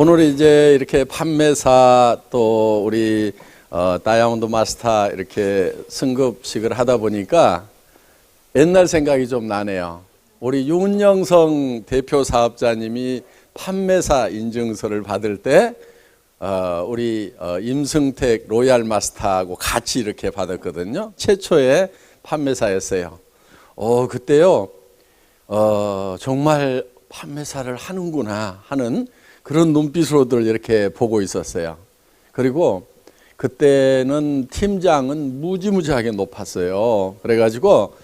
오늘 이제 이렇게 판매사 또 우리 다이아몬드 마스터 이렇게 승급식을 하다 보니까 옛날 생각이 좀 나네요. 우리 윤영성 대표 사업자님이 판매사 인증서를 받을 때 우리 임승택 로얄 마스터하고 같이 이렇게 받았거든요. 최초의 판매사였어요. 그때요 정말 판매사를 하는구나 하는 그런 눈빛으로들 이렇게 보고 있었어요. 그리고 그때는 팀장은 무지무지하게 높았어요. 그래가지고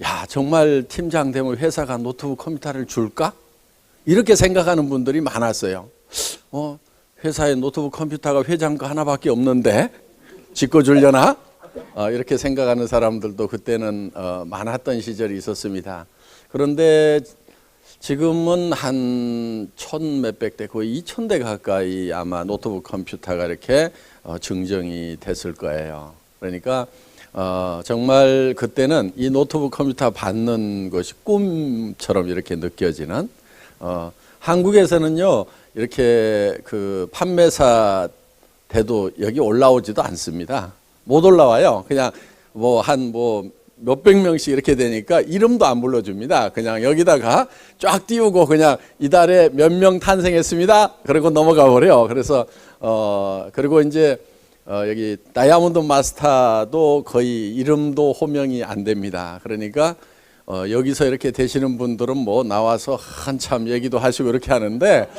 야 정말 팀장 되면 회사가 노트북 컴퓨터를 줄까? 이렇게 생각하는 분들이 많았어요. 회사에 노트북 컴퓨터가 회장 거 하나밖에 없는데 짓고 주려나? 이렇게 생각하는 사람들도 그때는 많았던 시절이 있었습니다. 그런데 지금은 한 1,000몇백 대, 거의 2,000대 가까이 아마 노트북 컴퓨터가 이렇게 증정이 됐을 거예요. 그러니까 정말 그때는 이 노트북 컴퓨터 받는 것이 꿈처럼 이렇게 느껴지는, 한국에서는요 이렇게 그 판매사 돼도 여기 올라오지도 않습니다. 못 올라와요. 그냥 몇백 명씩 이렇게 되니까 이름도 안 불러줍니다. 그냥 여기다가 쫙 띄우고 그냥 이달에 몇 명 탄생했습니다. 그리고 넘어가 버려요. 그래서 그리고 이제 여기 다이아몬드 마스터도 거의 이름도 호명이 안 됩니다. 그러니까 여기서 이렇게 되시는 분들은 뭐 나와서 한참 얘기도 하시고 이렇게 하는데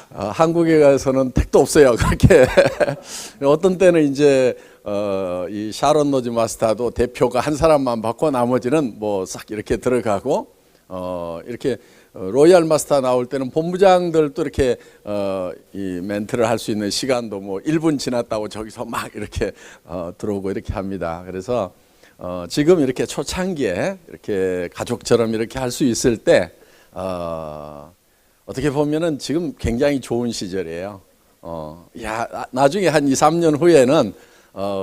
한국에 가서는 택도 없어요. 그렇게 어떤 때는 이제 이 샤론 노즈 마스터도 대표가 한 사람만 받고 나머지는 뭐 싹 이렇게 들어가고 이렇게 로얄 마스터 나올 때는 본부장들도 이렇게 이 멘트를 할 수 있는 시간도 뭐 1분 지났다고 저기서 막 이렇게 들어오고 이렇게 합니다. 그래서 지금 이렇게 초창기에 이렇게 가족처럼 이렇게 할 수 있을 때 어떻게 보면은 지금 굉장히 좋은 시절이에요. 나중에 한 2, 3년 후에는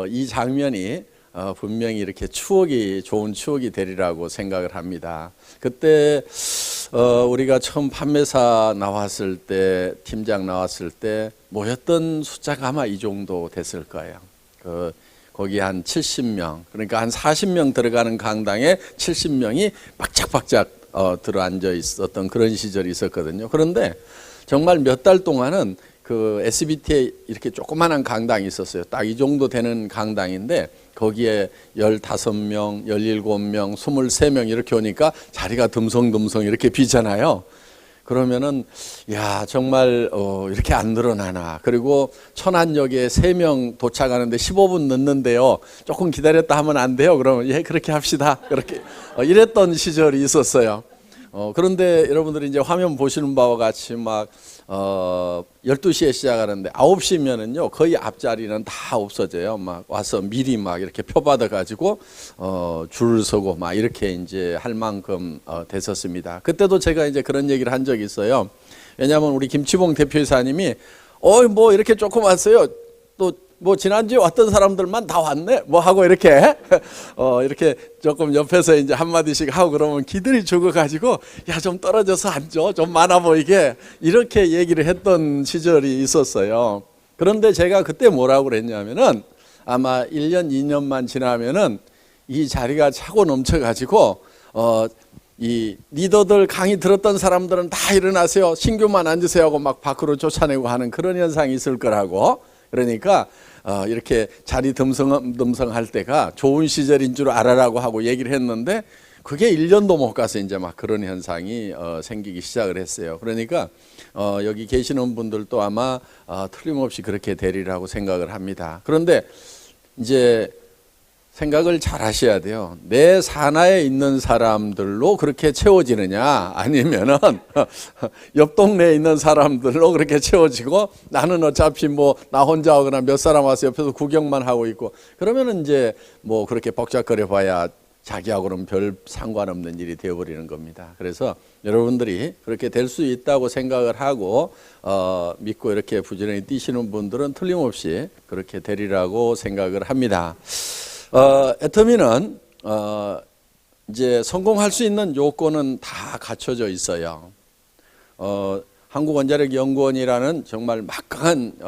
이 장면이 분명히 이렇게 좋은 추억이 되리라고 생각을 합니다. 그때 우리가 처음 판매사 나왔을 때, 팀장 나왔을 때 모였던 숫자가 아마 이 정도 됐을 거예요. 거기 한 70명, 그러니까 한 40명 들어가는 강당에 70명이 박짝박짝 들어앉아 있었던 그런 시절이 있었거든요. 그런데 정말 몇 달 동안은 그 SBT에 이렇게 조그마한 강당이 있었어요. 딱 이 정도 되는 강당인데 거기에 15명, 17명, 23명 이렇게 오니까 자리가 듬성듬성 이렇게 비잖아요. 그러면은 야 정말 이렇게 안 늘어나나. 그리고 천안역에 3명 도착하는데 15분 늦는데요. 조금 기다렸다 하면 안 돼요. 그러면 예 그렇게 합시다. 그렇게 이랬던 시절이 있었어요. 그런데 여러분들이 이제 화면 보시는 바와 같이 막 12시에 시작하는데 9시면은요 거의 앞자리는 다 없어져요. 막 와서 미리 막 이렇게 표 받아 가지고 줄을 서고 막 이렇게 이제 할 만큼 됐었습니다. 그때도 제가 이제 그런 얘기를 한 적이 있어요. 왜냐하면 우리 김치봉 대표이사님이 뭐 이렇게 조금 왔어요. 또 뭐 지난주에 왔던 사람들만 다 왔네 뭐 하고 이렇게 이렇게 조금 옆에서 이제 한마디씩 하고 그러면 기들이 죽어가지고 야 좀 떨어져서 앉아 좀 많아 보이게 이렇게 얘기를 했던 시절이 있었어요. 그런데 제가 그때 뭐라고 그랬냐면은 아마 1년 2년만 지나면은 이 자리가 차고 넘쳐가지고 이 리더들 강의 들었던 사람들은 다 일어나세요 신규만 앉으세요 하고 막 밖으로 쫓아내고 하는 그런 현상이 있을 거라고. 그러니까 이렇게 자리 듬성할 때가 좋은 시절인 줄 알아라고 하고 얘기를 했는데 그게 1년도 못 가서 이제 막 그런 현상이 생기기 시작을 했어요. 그러니까 여기 계시는 분들도 아마 틀림없이 그렇게 되리라고 생각을 합니다. 그런데 이제 생각을 잘 하셔야 돼요. 내 산하에 있는 사람들로 그렇게 채워지느냐 아니면은 옆 동네에 있는 사람들로 그렇게 채워지고 나는 어차피 뭐 나 혼자 오거나 몇 사람 와서 옆에서 구경만 하고 있고 그러면은 이제 뭐 그렇게 벅작거려 봐야 자기하고는 별 상관없는 일이 되어버리는 겁니다. 그래서 여러분들이 그렇게 될 수 있다고 생각을 하고 믿고 이렇게 부지런히 뛰시는 분들은 틀림없이 그렇게 되리라고 생각을 합니다. 애터미는 이제 성공할 수 있는 요건은 다 갖춰져 있어요. 한국원자력연구원이라는 정말 막강한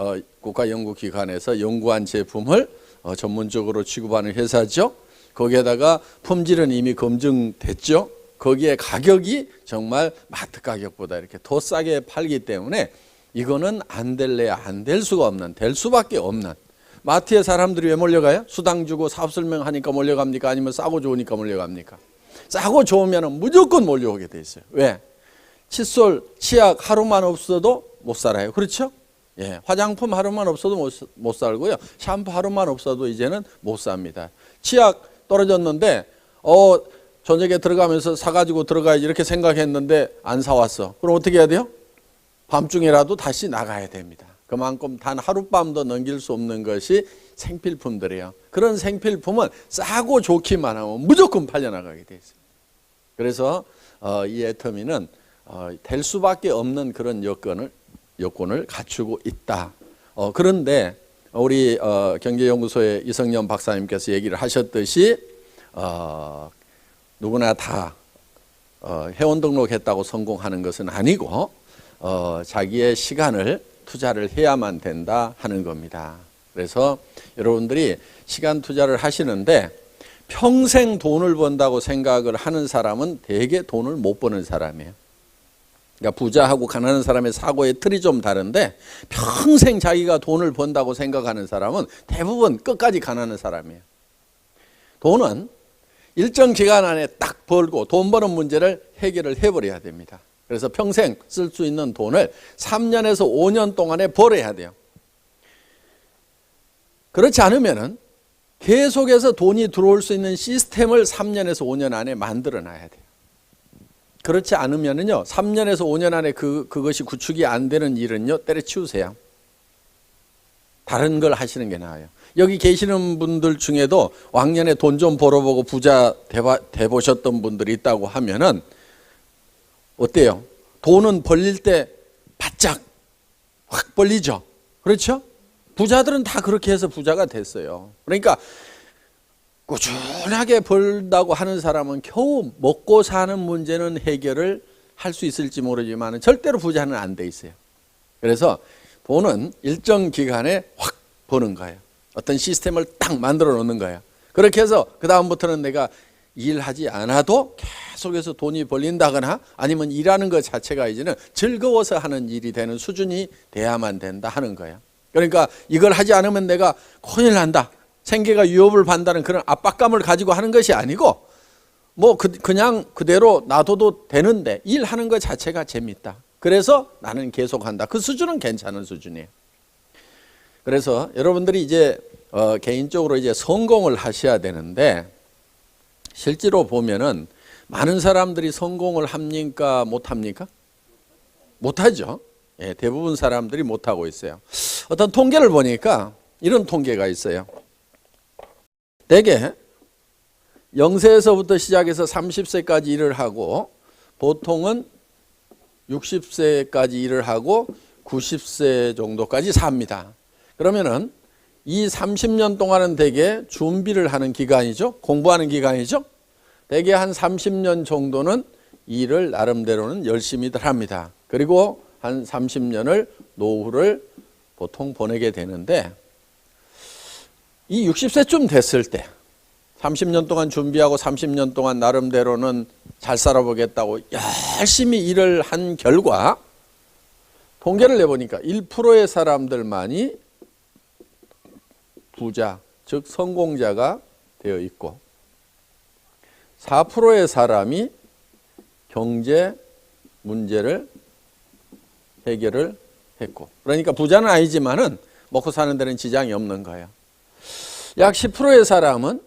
국가연구기관에서 연구한 제품을 전문적으로 취급하는 회사죠. 거기에다가 품질은 이미 검증됐죠. 거기에 가격이 정말 마트 가격보다 이렇게 더 싸게 팔기 때문에 이거는 안 될래야 안 될 수가 없는, 될 수밖에 없는. 마트에 사람들이 왜 몰려가요? 수당 주고 사업 설명하니까 몰려갑니까? 아니면 싸고 좋으니까 몰려갑니까? 싸고 좋으면 무조건 몰려오게 돼 있어요. 왜? 칫솔, 치약 하루만 없어도 못 살아요. 그렇죠? 예, 화장품 하루만 없어도 못 살고요. 샴푸 하루만 없어도 이제는 못 삽니다. 치약 떨어졌는데 저녁에 들어가면서 사가지고 들어가야지 이렇게 생각했는데 안 사왔어. 그럼 어떻게 해야 돼요? 밤중에라도 다시 나가야 됩니다. 그만큼 단 하룻밤도 넘길 수 없는 것이 생필품들이에요. 그런 생필품은 싸고 좋기만 하면 무조건 팔려나가게 돼 있어요. 그래서 이 애터미는 될 수밖에 없는 그런 여건을 갖추고 있다. 그런데 우리 경제연구소의 이성년 박사님께서 얘기를 하셨듯이 누구나 다 회원 등록했다고 성공하는 것은 아니고 자기의 시간을 투자를 해야만 된다 하는 겁니다. 그래서 여러분들이 시간 투자를 하시는데 평생 돈을 번다고 생각을 하는 사람은 대개 돈을 못 버는 사람이에요. 그러니까 부자하고 가난한 사람의 사고의 틀이 좀 다른데 평생 자기가 돈을 번다고 생각하는 사람은 대부분 끝까지 가난한 사람이에요. 돈은 일정 기간 안에 딱 벌고 돈 버는 문제를 해결을 해버려야 됩니다. 그래서 평생 쓸 수 있는 돈을 3년에서 5년 동안에 벌어야 돼요. 그렇지 않으면은 계속해서 돈이 들어올 수 있는 시스템을 3년에서 5년 안에 만들어 놔야 돼요. 그렇지 않으면은요, 3년에서 5년 안에 그것이 구축이 안 되는 일은요, 때려치우세요. 다른 걸 하시는 게 나아요. 여기 계시는 분들 중에도 왕년에 돈 좀 벌어보고 부자 돼보셨던 분들이 있다고 하면은 어때요? 돈은 벌릴 때 바짝 확 벌리죠. 그렇죠? 부자들은 다 그렇게 해서 부자가 됐어요. 그러니까 꾸준하게 벌다고 하는 사람은 겨우 먹고 사는 문제는 해결을 할 수 있을지 모르지만 절대로 부자는 안 돼 있어요. 그래서 돈은 일정 기간에 확 버는 거예요. 어떤 시스템을 딱 만들어 놓는 거예요. 그렇게 해서 그 다음부터는 내가 일하지 않아도 계속해서 돈이 벌린다거나 아니면 일하는 것 자체가 이제는 즐거워서 하는 일이 되는 수준이 돼야만 된다 하는 거예요. 그러니까 이걸 하지 않으면 내가 큰일 난다, 생계가 위협을 받는다는 그런 압박감을 가지고 하는 것이 아니고 그냥 그대로 놔둬도 되는데 일하는 것 자체가 재밌다. 그래서 나는 계속한다. 그 수준은 괜찮은 수준이에요. 그래서 여러분들이 이제 개인적으로 이제 성공을 하셔야 되는데 실제로 보면은 많은 사람들이 성공을 합니까? 못합니까? 못하죠. 예, 대부분 사람들이 못하고 있어요. 어떤 통계를 보니까 이런 통계가 있어요. 대개 0세에서부터 시작해서 30세까지 일을 하고 보통은 60세까지 일을 하고 90세 정도까지 삽니다. 그러면은 이 30년 동안은 대개 준비를 하는 기간이죠. 공부하는 기간이죠. 대개 한 30년 정도는 일을 나름대로는 열심히들 합니다. 그리고 한 30년을 노후를 보통 보내게 되는데 이 60세쯤 됐을 때 30년 동안 준비하고 30년 동안 나름대로는 잘 살아보겠다고 열심히 일을 한 결과 통계를 내보니까 1%의 사람들만이 부자, 즉 성공자가 되어 있고 4%의 사람이 경제 문제를 해결을 했고, 그러니까 부자는 아니지만은 먹고 사는 데는 지장이 없는 거예요. 약 10%의 사람은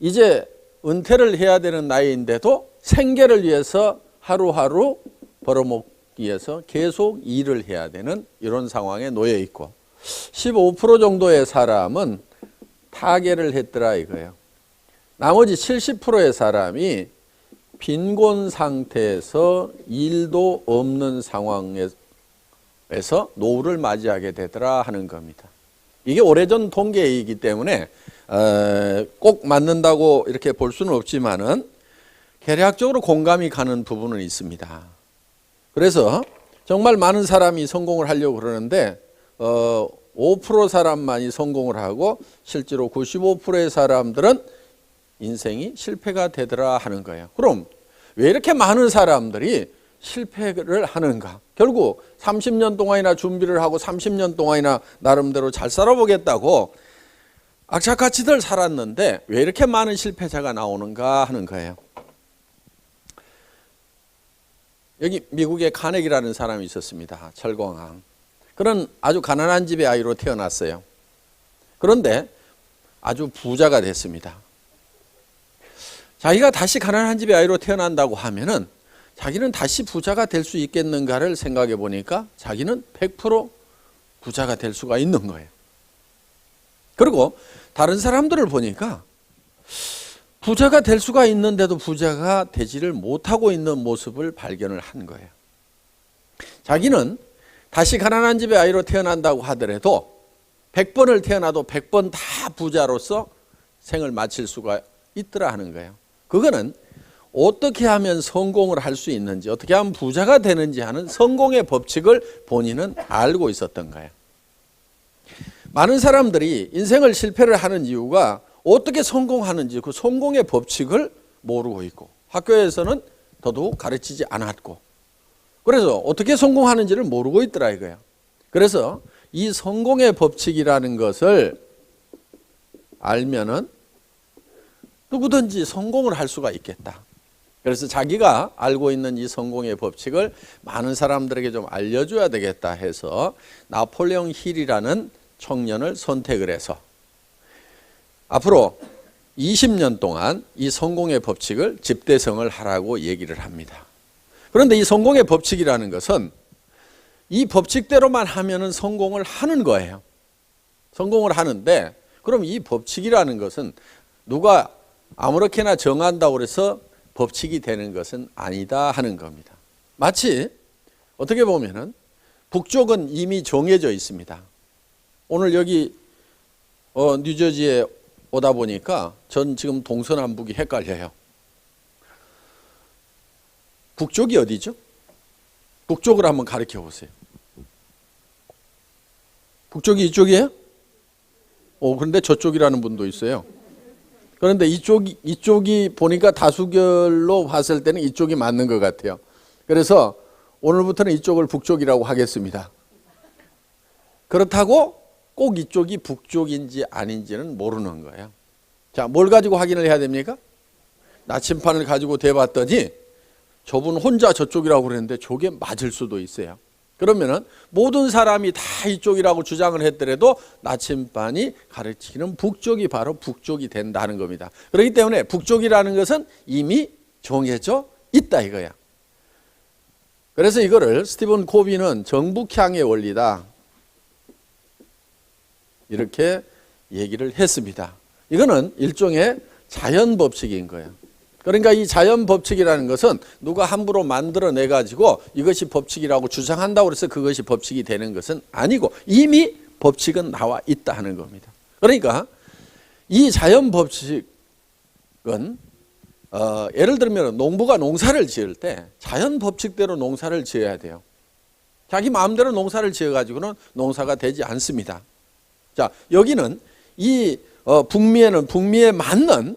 이제 은퇴를 해야 되는 나이인데도 생계를 위해서 하루하루 벌어먹기 위해서 계속 일을 해야 되는 이런 상황에 놓여 있고 15% 정도의 사람은 타계를 했더라 이거예요. 나머지 70%의 사람이 빈곤 상태에서 일도 없는 상황에서 노후를 맞이하게 되더라 하는 겁니다. 이게 오래전 통계이기 때문에 꼭 맞는다고 이렇게 볼 수는 없지만은 개략적으로 공감이 가는 부분은 있습니다. 그래서 정말 많은 사람이 성공을 하려고 그러는데 5% 사람만이 성공을 하고 실제로 95%의 사람들은 인생이 실패가 되더라 하는 거예요. 그럼 왜 이렇게 많은 사람들이 실패를 하는가? 결국 30년 동안이나 준비를 하고 30년 동안이나 나름대로 잘 살아보겠다고 악착같이들 살았는데 왜 이렇게 많은 실패자가 나오는가 하는 거예요. 여기 미국에 카네기라는 사람이 있었습니다. 철공왕. 그런 아주 가난한 집의 아이로 태어났어요. 그런데 아주 부자가 됐습니다. 자기가 다시 가난한 집의 아이로 태어난다고 하면은 자기는 다시 부자가 될 수 있겠는가를 생각해 보니까 자기는 100% 부자가 될 수가 있는 거예요. 그리고 다른 사람들을 보니까 부자가 될 수가 있는데도 부자가 되지를 못하고 있는 모습을 발견을 한 거예요. 자기는 다시 가난한 집의 아이로 태어난다고 하더라도 100번을 태어나도 100번 다 부자로서 생을 마칠 수가 있더라 하는 거예요. 그거는 어떻게 하면 성공을 할 수 있는지, 어떻게 하면 부자가 되는지 하는 성공의 법칙을 본인은 알고 있었던 거예요. 많은 사람들이 인생을 실패를 하는 이유가 어떻게 성공하는지 그 성공의 법칙을 모르고 있고 학교에서는 더더욱 가르치지 않았고 그래서 어떻게 성공하는지를 모르고 있더라 이거예요. 그래서 이 성공의 법칙이라는 것을 알면은 누구든지 성공을 할 수가 있겠다. 그래서 자기가 알고 있는 이 성공의 법칙을 많은 사람들에게 좀 알려줘야 되겠다 해서 나폴레옹 힐이라는 청년을 선택을 해서 앞으로 20년 동안 이 성공의 법칙을 집대성을 하라고 얘기를 합니다. 그런데 이 성공의 법칙이라는 것은 이 법칙대로만 하면은 성공을 하는 거예요. 성공을 하는데 그럼 이 법칙이라는 것은 누가 아무렇게나 정한다고 해서 법칙이 되는 것은 아니다 하는 겁니다. 마치 어떻게 보면은 북쪽은 이미 정해져 있습니다. 오늘 여기 뉴저지에 오다 보니까 전 지금 동서남북이 헷갈려요. 북쪽이 어디죠? 북쪽을 한번 가르쳐 보세요. 북쪽이 이쪽이에요? 그런데 저쪽이라는 분도 있어요. 그런데 이쪽이 보니까 다수결로 봤을 때는 이쪽이 맞는 것 같아요. 그래서 오늘부터는 이쪽을 북쪽이라고 하겠습니다. 그렇다고 꼭 이쪽이 북쪽인지 아닌지는 모르는 거예요. 자, 뭘 가지고 확인을 해야 됩니까? 나침판을 가지고 대봤더니 저분 혼자 저쪽이라고 그랬는데 저게 맞을 수도 있어요. 그러면은 모든 사람이 다 이쪽이라고 주장을 했더라도 나침반이 가르치는 북쪽이 바로 북쪽이 된다는 겁니다. 그렇기 때문에 북쪽이라는 것은 이미 정해져 있다 이거야. 그래서 이거를 스티븐 코비는 정북향의 원리다 이렇게 얘기를 했습니다. 이거는 일종의 자연 법칙인 거예요. 그러니까 이 자연 법칙이라는 것은 누가 함부로 만들어내 가지고 이것이 법칙이라고 주장한다고 해서 그것이 법칙이 되는 것은 아니고 이미 법칙은 나와 있다 하는 겁니다. 그러니까 이 자연 법칙은 예를 들면 농부가 농사를 지을 때 자연 법칙대로 농사를 지어야 돼요. 자기 마음대로 농사를 지어 가지고는 농사가 되지 않습니다. 자, 여기는 이 북미에는 북미에 맞는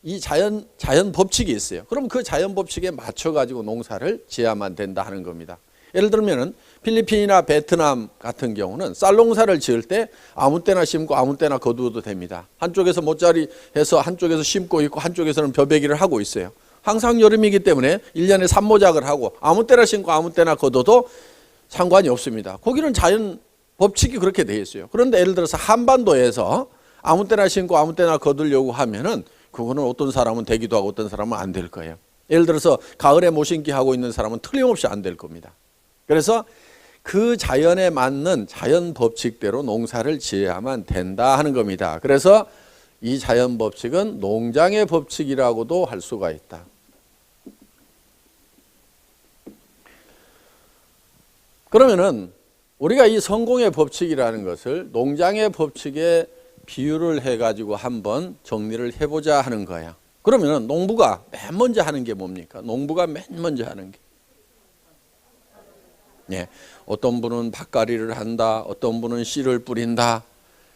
이 자연 법칙이 있어요. 그럼 그 자연 법칙에 맞춰 가지고 농사를 지어야만 된다 하는 겁니다. 예를 들면은 필리핀이나 베트남 같은 경우는 쌀 농사를 지을 때 아무 때나 심고 아무 때나 거두어도 됩니다. 한쪽에서 모짜리 해서 한쪽에서 심고 있고 한쪽에서는 벼베기를 하고 있어요. 항상 여름이기 때문에 1년에 산모작을 하고 아무 때나 심고 아무 때나 거둬도 상관이 없습니다. 거기는 자연 법칙이 그렇게 되어 있어요. 그런데 예를 들어서 한반도에서 아무 때나 심고 아무 때나 거두려고 하면은 그거는 어떤 사람은 되기도 하고 어떤 사람은 안 될 거예요. 예를 들어서 가을에 모신기 하고 있는 사람은 틀림없이 안 될 겁니다. 그래서 그 자연에 맞는 자연 법칙대로 농사를 지어야만 된다 하는 겁니다. 그래서 이 자연 법칙은 농장의 법칙이라고도 할 수가 있다. 그러면은 우리가 이 성공의 법칙이라는 것을 농장의 법칙에 비유를 해가지고 한번 정리를 해보자 하는 거야. 그러면 농부가 맨 먼저 하는 게 뭡니까? 농부가 맨 먼저 하는 게 예, 어떤 분은 밭갈이를 한다, 어떤 분은 씨를 뿌린다.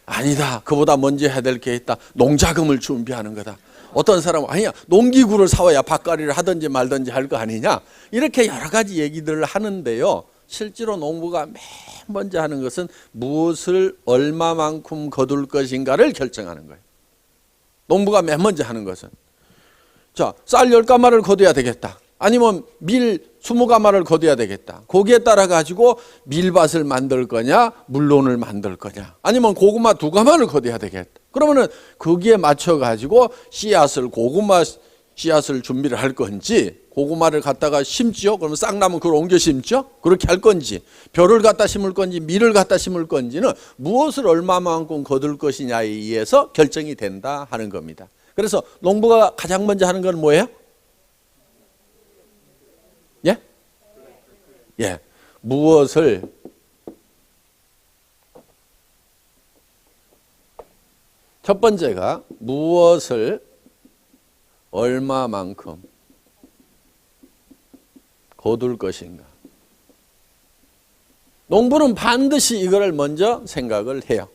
아니다, 그보다 먼저 해야 될 게 있다. 농자금을 준비하는 거다. 어떤 사람은 아니야, 농기구를 사와야 밭갈이를 하든지 말든지 할 거 아니냐. 이렇게 여러 가지 얘기들을 하는데요, 실제로 농부가 맨 먼저 하는 것은 무엇을 얼마만큼 거둘 것인가를 결정하는 거예요. 농부가 맨 먼저 하는 것은, 자, 쌀 10가마를 거둬야 되겠다, 아니면 밀 20가마를 거둬야 되겠다. 거기에 따라 가지고 밀밭을 만들 거냐, 물론을 만들 거냐, 아니면 고구마 2가마를 거둬야 되겠다. 그러면은 거기에 맞춰 가지고 씨앗을, 고구마 씨앗을 준비를 할 건지, 고구마를 갖다가 심지요, 그러면 싹 나면 그걸 옮겨 심죠. 그렇게 할 건지, 벼를 갖다 심을 건지 밀을 갖다 심을 건지는 무엇을 얼마만큼 거둘 것이냐에 의해서 결정이 된다 하는 겁니다. 그래서 농부가 가장 먼저 하는 건 뭐예요? 예? 예. 무엇을 첫 번째가 무엇을 얼마만큼 거둘 것인가. 농부는 반드시 이거를 먼저 생각을 해요.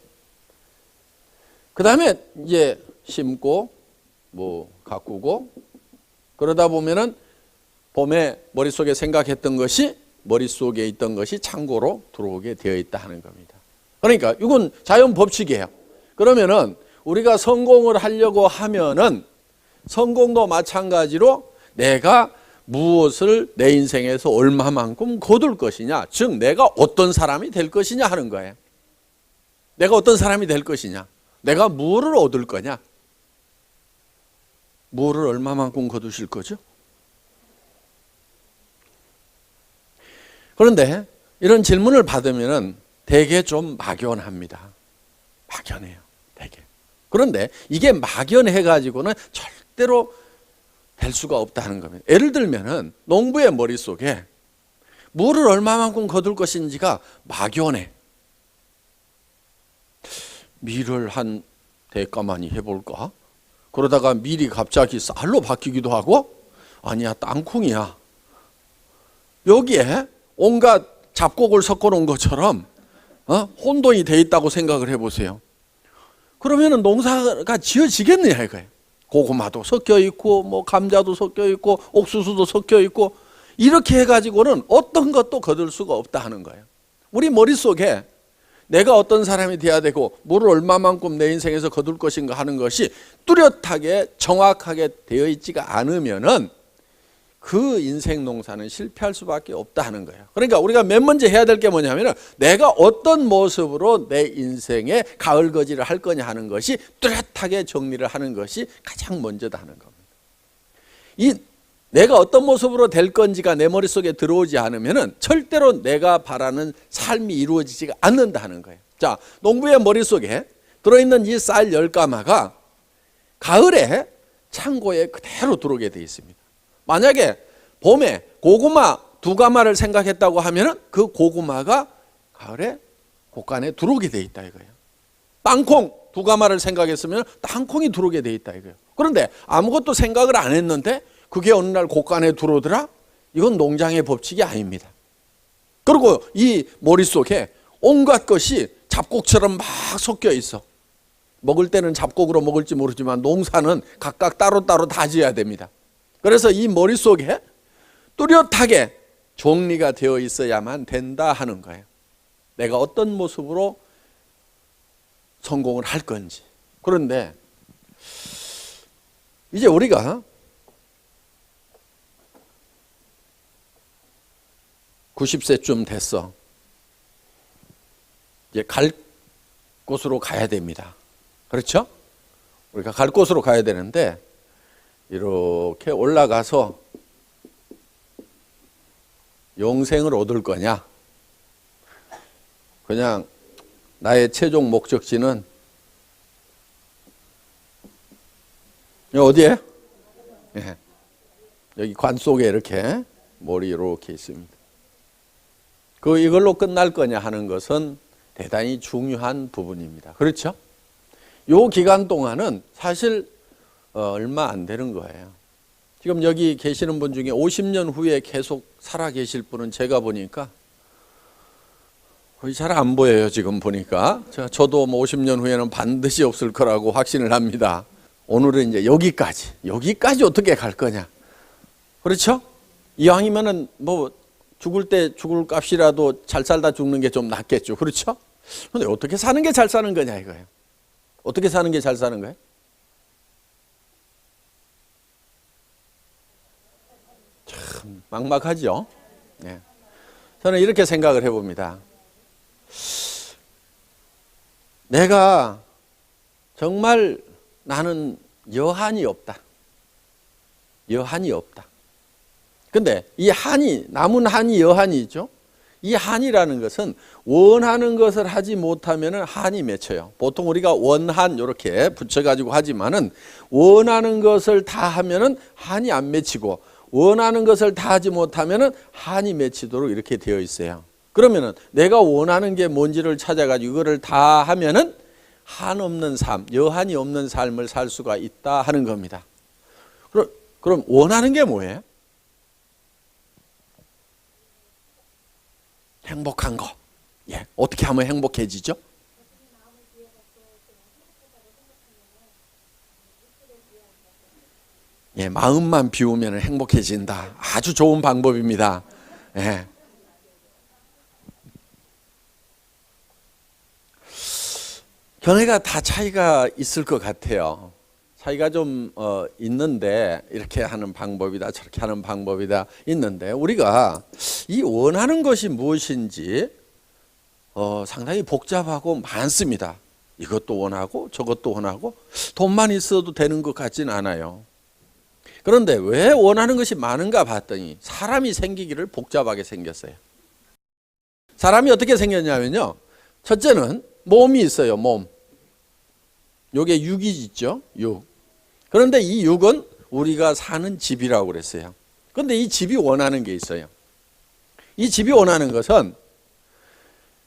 그 다음에 이제 심고 가꾸고, 그러다 보면은 봄에 머릿속에 생각했던 것이, 머릿속에 있던 것이 창고로 들어오게 되어 있다 하는 겁니다. 그러니까 이건 자연 법칙이에요. 그러면은 우리가 성공을 하려고 하면은 성공도 마찬가지로 내가 무엇을 내 인생에서 얼마만큼 거둘 것이냐, 즉 내가 어떤 사람이 될 것이냐 하는 거예요. 내가 어떤 사람이 될 것이냐, 내가 무엇을 얻을 거냐, 무엇을 얼마만큼 거두실 거죠? 그런데 이런 질문을 받으면 되게 좀 막연합니다. 막연해요, 되게. 그런데 이게 막연해가지고는 절대로 될 수가 없다는 겁니다. 예를 들면은 농부의 머릿속에 뭐를 얼마만큼 거둘 것인지가 막연해. 밀을 한 대가만히 해볼까? 그러다가 밀이 갑자기 쌀로 바뀌기도 하고, 아니야, 땅콩이야. 여기에 온갖 잡곡을 섞어 놓은 것처럼 혼돈이 돼 있다고 생각을 해보세요. 그러면은 농사가 지어지겠느냐 이거예요. 고구마도 섞여 있고, 감자도 섞여 있고, 옥수수도 섞여 있고, 이렇게 해가지고는 어떤 것도 거둘 수가 없다 하는 거예요. 우리 머릿속에 내가 어떤 사람이 돼야 되고, 뭐를 얼마만큼 내 인생에서 거둘 것인가 하는 것이 뚜렷하게 정확하게 되어 있지가 않으면은 그 인생 농사는 실패할 수밖에 없다 하는 거예요. 그러니까 우리가 맨 먼저 해야 될 게 뭐냐면은 내가 어떤 모습으로 내 인생에 가을거지를 할 거냐 하는 것이 뚜렷하게 정리를 하는 것이 가장 먼저다 하는 겁니다. 이 내가 어떤 모습으로 될 건지가 내 머릿속에 들어오지 않으면은 절대로 내가 바라는 삶이 이루어지지가 않는다 하는 거예요. 자, 농부의 머릿속에 들어있는 이 쌀 10가마가 가을에 창고에 그대로 들어오게 되어 있습니다. 만약에 봄에 고구마 2가마를 생각했다고 하면은 그 고구마가 가을에 곡간에 들어오게 돼 있다 이거예요. 땅콩 2가마를 생각했으면 땅콩이 들어오게 돼 있다 이거예요. 그런데 아무것도 생각을 안 했는데 그게 어느 날 곡간에 들어오더라? 이건 농장의 법칙이 아닙니다. 그리고 이 머릿속에 온갖 것이 잡곡처럼 막 섞여 있어. 먹을 때는 잡곡으로 먹을지 모르지만 농사는 각각 따로따로 다 지어야 됩니다. 그래서 이 머릿속에 뚜렷하게 정리가 되어 있어야만 된다 하는 거예요. 내가 어떤 모습으로 성공을 할 건지. 그런데 이제 우리가 90세쯤 됐어. 이제 갈 곳으로 가야 됩니다. 그렇죠? 우리가 갈 곳으로 가야 되는데 이렇게 올라가서 영생을 얻을 거냐, 그냥 나의 최종 목적지는 어디에? 예. 여기 관 속에 이렇게 몰이 이렇게 있습니다. 이걸로 끝날 거냐 하는 것은 대단히 중요한 부분입니다. 그렇죠? 요 기간 동안은 사실 얼마 안 되는 거예요. 지금 여기 계시는 분 중에 50년 후에 계속 살아 계실 분은 제가 보니까 거의 잘 안 보여요. 지금 보니까 저도 뭐 50년 후에는 반드시 없을 거라고 확신을 합니다. 오늘은 이제 여기까지 어떻게 갈 거냐, 그렇죠? 이왕이면은 뭐 죽을 때 죽을 값이라도 잘 살다 죽는 게 좀 낫겠죠, 그렇죠? 근데 어떻게 사는 게 잘 사는 거냐 이거예요. 어떻게 사는 게 잘 사는 거예요? 참 막막하죠. 네. 저는 이렇게 생각을 해봅니다. 내가 정말 나는 여한이 없다. 여한이 없다. 근데 이 한이, 남은 한이 여한이 있죠. 이 한이라는 것은 원하는 것을 하지 못하면 한이 맺혀요. 보통 우리가 원한 이렇게 붙여가지고 하지만은 원하는 것을 다 하면은 한이 안 맺히고 원하는 것을 다 하지 못하면은 한이 맺히도록 이렇게 되어 있어요. 그러면은 내가 원하는 게 뭔지를 찾아가지고 이거를 다 하면은 한 없는 삶, 여한이 없는 삶을 살 수가 있다 하는 겁니다. 그럼 원하는 게 뭐예요? 행복한 거. 예, 어떻게 하면 행복해지죠? 예, 마음만 비우면 행복해진다. 아주 좋은 방법입니다. 예. 견해가 다 차이가 있을 것 같아요. 차이가 좀 있는데 이렇게 하는 방법이다 저렇게 하는 방법이다 있는데 우리가 이 원하는 것이 무엇인지 상당히 복잡하고 많습니다. 이것도 원하고 저것도 원하고 돈만 있어도 되는 것 같지는 않아요. 그런데 왜 원하는 것이 많은가 봤더니 사람이 생기기를 복잡하게 생겼어요. 사람이 어떻게 생겼냐면요, 첫째는 몸이 있어요. 몸. 요게 육이 있죠. 육. 그런데 이 육은 우리가 사는 집이라고 그랬어요. 그런데 이 집이 원하는 게 있어요. 이 집이 원하는 것은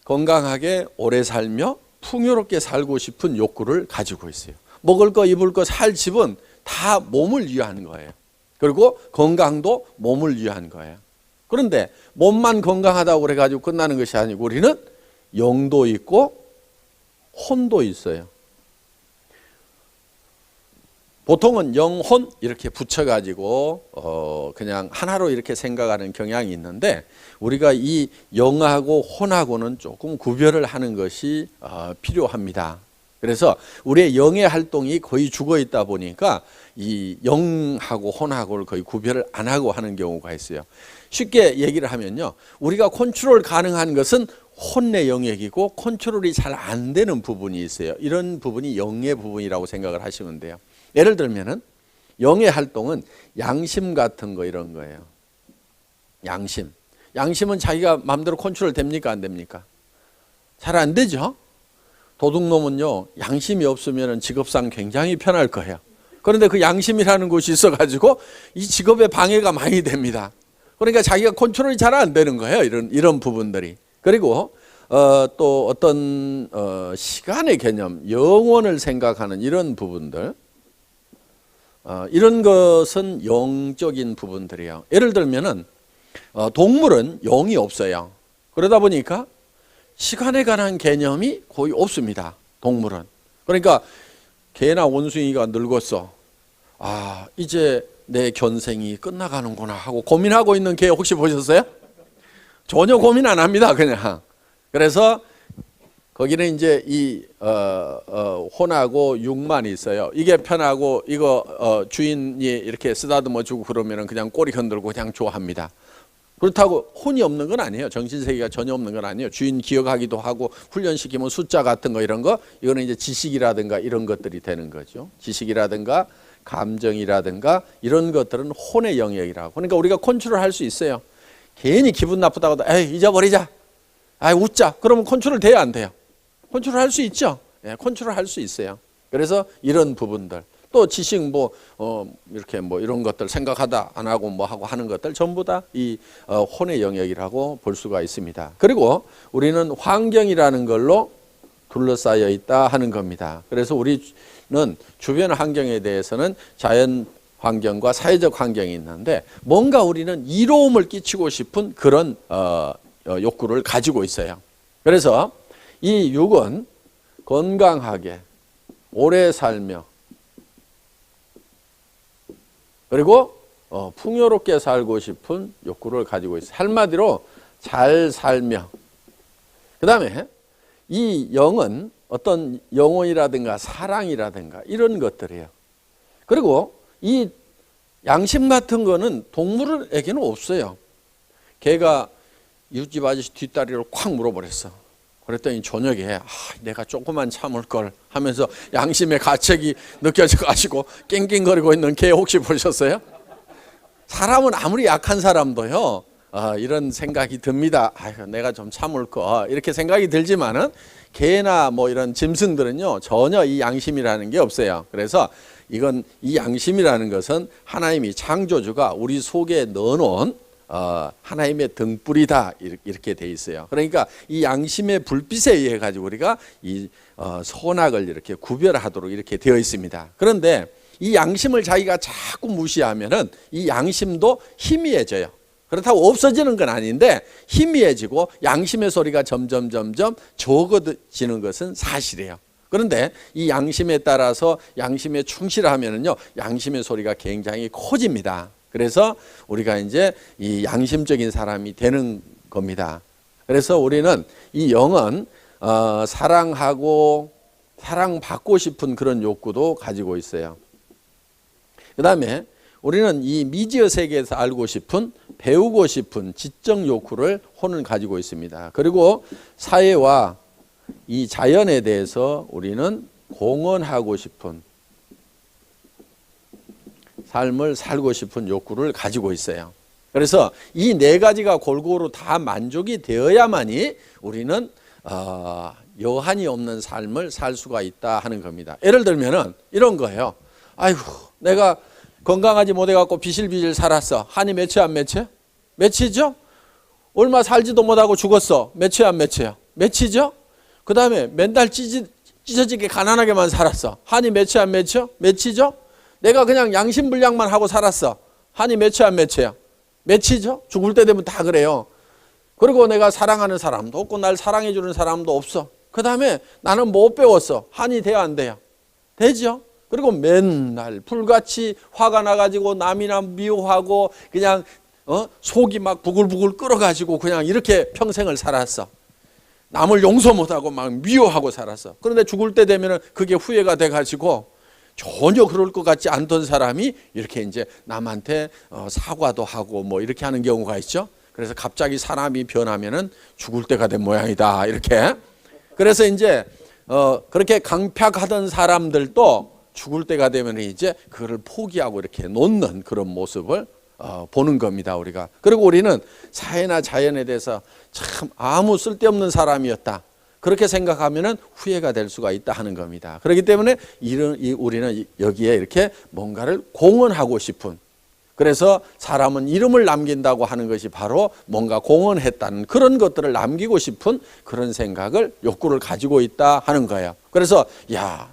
건강하게 오래 살며 풍요롭게 살고 싶은 욕구를 가지고 있어요. 먹을 거 입을 거 살 집은 다 몸을 위한 거예요. 그리고 건강도 몸을 위한 거예요. 그런데 몸만 건강하다고 그래가지고 끝나는 것이 아니고 우리는 영도 있고 혼도 있어요. 보통은 영혼 이렇게 붙여가지고 그냥 하나로 이렇게 생각하는 경향이 있는데 우리가 이 영하고 혼하고는 조금 구별을 하는 것이 필요합니다. 그래서 우리의 영의 활동이 거의 죽어 있다 보니까 이 영하고 혼하고를 거의 구별을 안 하고 하는 경우가 있어요. 쉽게 얘기를 하면요, 우리가 컨트롤 가능한 것은 혼의 영역이고 컨트롤이 잘 안 되는 부분이 있어요. 이런 부분이 영의 부분이라고 생각을 하시면 돼요. 예를 들면은 영의 활동은 양심 같은 거 이런 거예요. 양심은 자기가 마음대로 컨트롤 됩니까 안 됩니까? 잘 안 되죠. 도둑놈은요, 양심이 없으면 직업상 굉장히 편할 거예요. 그런데 그 양심이라는 것이 있어가지고 이 직업에 방해가 많이 됩니다. 그러니까 자기가 컨트롤이 잘 안 되는 거예요. 이런 부분들이. 그리고 또 어떤 시간의 개념, 영원을 생각하는 이런 부분들, 이런 것은 영적인 부분들이에요. 예를 들면은 동물은 영이 없어요. 그러다 보니까 시간에 관한 개념이 거의 없습니다. 동물은. 그러니까 개나 원숭이가 늙었어. 아, 이제 내 견생이 끝나가는구나 하고 고민하고 있는 개 혹시 보셨어요? 전혀 고민 안 합니다. 그냥. 그래서 거기는 이제 이 혼하고 육만 있어요. 이게 편하고 이거 주인이 이렇게 쓰다듬어 주고 그러면은 그냥 꼬리 흔들고 그냥 좋아합니다. 그렇다고 혼이 없는 건 아니에요. 정신세계가 전혀 없는 건 아니에요. 주인 기억하기도 하고 훈련시키면 숫자 같은 거 이런 거, 이거는 이제 지식이라든가 이런 것들이 되는 거죠. 지식이라든가 감정이라든가 이런 것들은 혼의 영역이라고. 그러니까 우리가 컨트롤할 수 있어요. 괜히 기분 나쁘다고 에이 잊어버리자. 아 웃자. 그러면 컨트롤 돼야 안 돼요? 컨트롤 할 수 있죠. 예, 컨트롤 할 수 있어요. 그래서 이런 부분들. 또 지식 이렇게 이런 것들 생각하다 안 하고 뭐 하고 하는 것들 전부 다 이 혼의 영역이라고 볼 수가 있습니다. 그리고 우리는 환경이라는 걸로 둘러싸여 있다 하는 겁니다. 그래서 우리는 주변 환경에 대해서는 자연 환경과 사회적 환경이 있는데 뭔가 우리는 이로움을 끼치고 싶은 그런 욕구를 가지고 있어요. 그래서 이 육은 건강하게 오래 살며 그리고 풍요롭게 살고 싶은 욕구를 가지고 있어요. 한마디로 잘 살며, 그 다음에 이 영은 어떤 영혼이라든가 사랑이라든가 이런 것들이에요. 그리고 이 양심 같은 거는 동물에게는 없어요. 개가 이웃집 아저씨 뒷다리를 콱 물어버렸어. 그랬더니 저녁에 내가 조금만 참을 걸 하면서 양심의 가책이 느껴져가지고 낑낑거리고 있는 개 혹시 보셨어요? 사람은 아무리 약한 사람도요 이런 생각이 듭니다. 내가 좀 참을 거 이렇게 생각이 들지만은 개나 뭐 이런 짐승들은요 전혀 이 양심이라는 게 없어요. 그래서 이 양심이라는 것은 하나님이 창조주가 우리 속에 넣어놓은 하나님의 등불이다 이렇게 돼 있어요. 그러니까 이 양심의 불빛에 의해 가지고 우리가 이 선악을 이렇게 구별하도록 이렇게 되어 있습니다. 그런데 이 양심을 자기가 자꾸 무시하면은 이 양심도 희미해져요. 그렇다고 없어지는 건 아닌데 희미해지고 양심의 소리가 점점 적어지는 것은 사실이에요. 그런데 이 양심에 따라서 양심에 충실하면은요 양심의 소리가 굉장히 커집니다. 그래서 우리가 이제 이 양심적인 사람이 되는 겁니다. 그래서 우리는 이 영은 사랑하고 사랑받고 싶은 그런 욕구도 가지고 있어요. 그 다음에 우리는 이 미지의 세계에서 알고 싶은, 배우고 싶은 지적 욕구를 혼은 가지고 있습니다. 그리고 사회와 이 자연에 대해서 우리는 공헌하고 싶은 삶을 살고 싶은 욕구를 가지고 있어요. 그래서 이 네 가지가 골고루 다 만족이 되어야만이 우리는 여한이 없는 삶을 살 수가 있다 하는 겁니다. 예를 들면은 이런 거예요. 아이고 내가 건강하지 못해갖고 비실비실 살았어. 한이 맺혀 안 맺혀? 맺히죠? 얼마 살지도 못하고 죽었어. 맺혀 안 맺혀요? 맺히죠? 그 다음에 맨날 찢어지게 가난하게만 살았어. 한이 맺혀 안 맺혀? 맺히죠? 내가 그냥 양심불량만 하고 살았어. 한이 맺혀 안 맺혀요? 맺히죠? 죽을 때 되면 다 그래요. 그리고 내가 사랑하는 사람도 없고 날 사랑해 주는 사람도 없어. 그 다음에 나는 못 배웠어. 한이 돼요 안 돼요? 되죠? 그리고 맨날 불같이 화가 나가지고 남이나 미워하고 그냥 속이 막 부글부글 끓어가지고 그냥 이렇게 평생을 살았어. 남을 용서 못하고 막 미워하고 살았어. 그런데 죽을 때 되면 그게 후회가 돼가지고 전혀 그럴 것 같지 않던 사람이 이렇게 이제 남한테 사과도 하고 뭐 이렇게 하는 경우가 있죠. 그래서 갑자기 사람이 변하면은 죽을 때가 된 모양이다 이렇게. 그래서 이제 그렇게 강팍하던 사람들도 죽을 때가 되면 이제 그거를 포기하고 이렇게 놓는 그런 모습을 보는 겁니다 우리가. 그리고 우리는 사회나 자연에 대해서 참 아무 쓸데없는 사람이었다 그렇게 생각하면은 후회가 될 수가 있다 하는 겁니다. 그렇기 때문에 우리는 여기에 이렇게 뭔가를 공헌하고 싶은, 그래서 사람은 이름을 남긴다고 하는 것이 바로 뭔가 공헌했다는 그런 것들을 남기고 싶은 그런 생각을, 욕구를 가지고 있다 하는 거예요. 그래서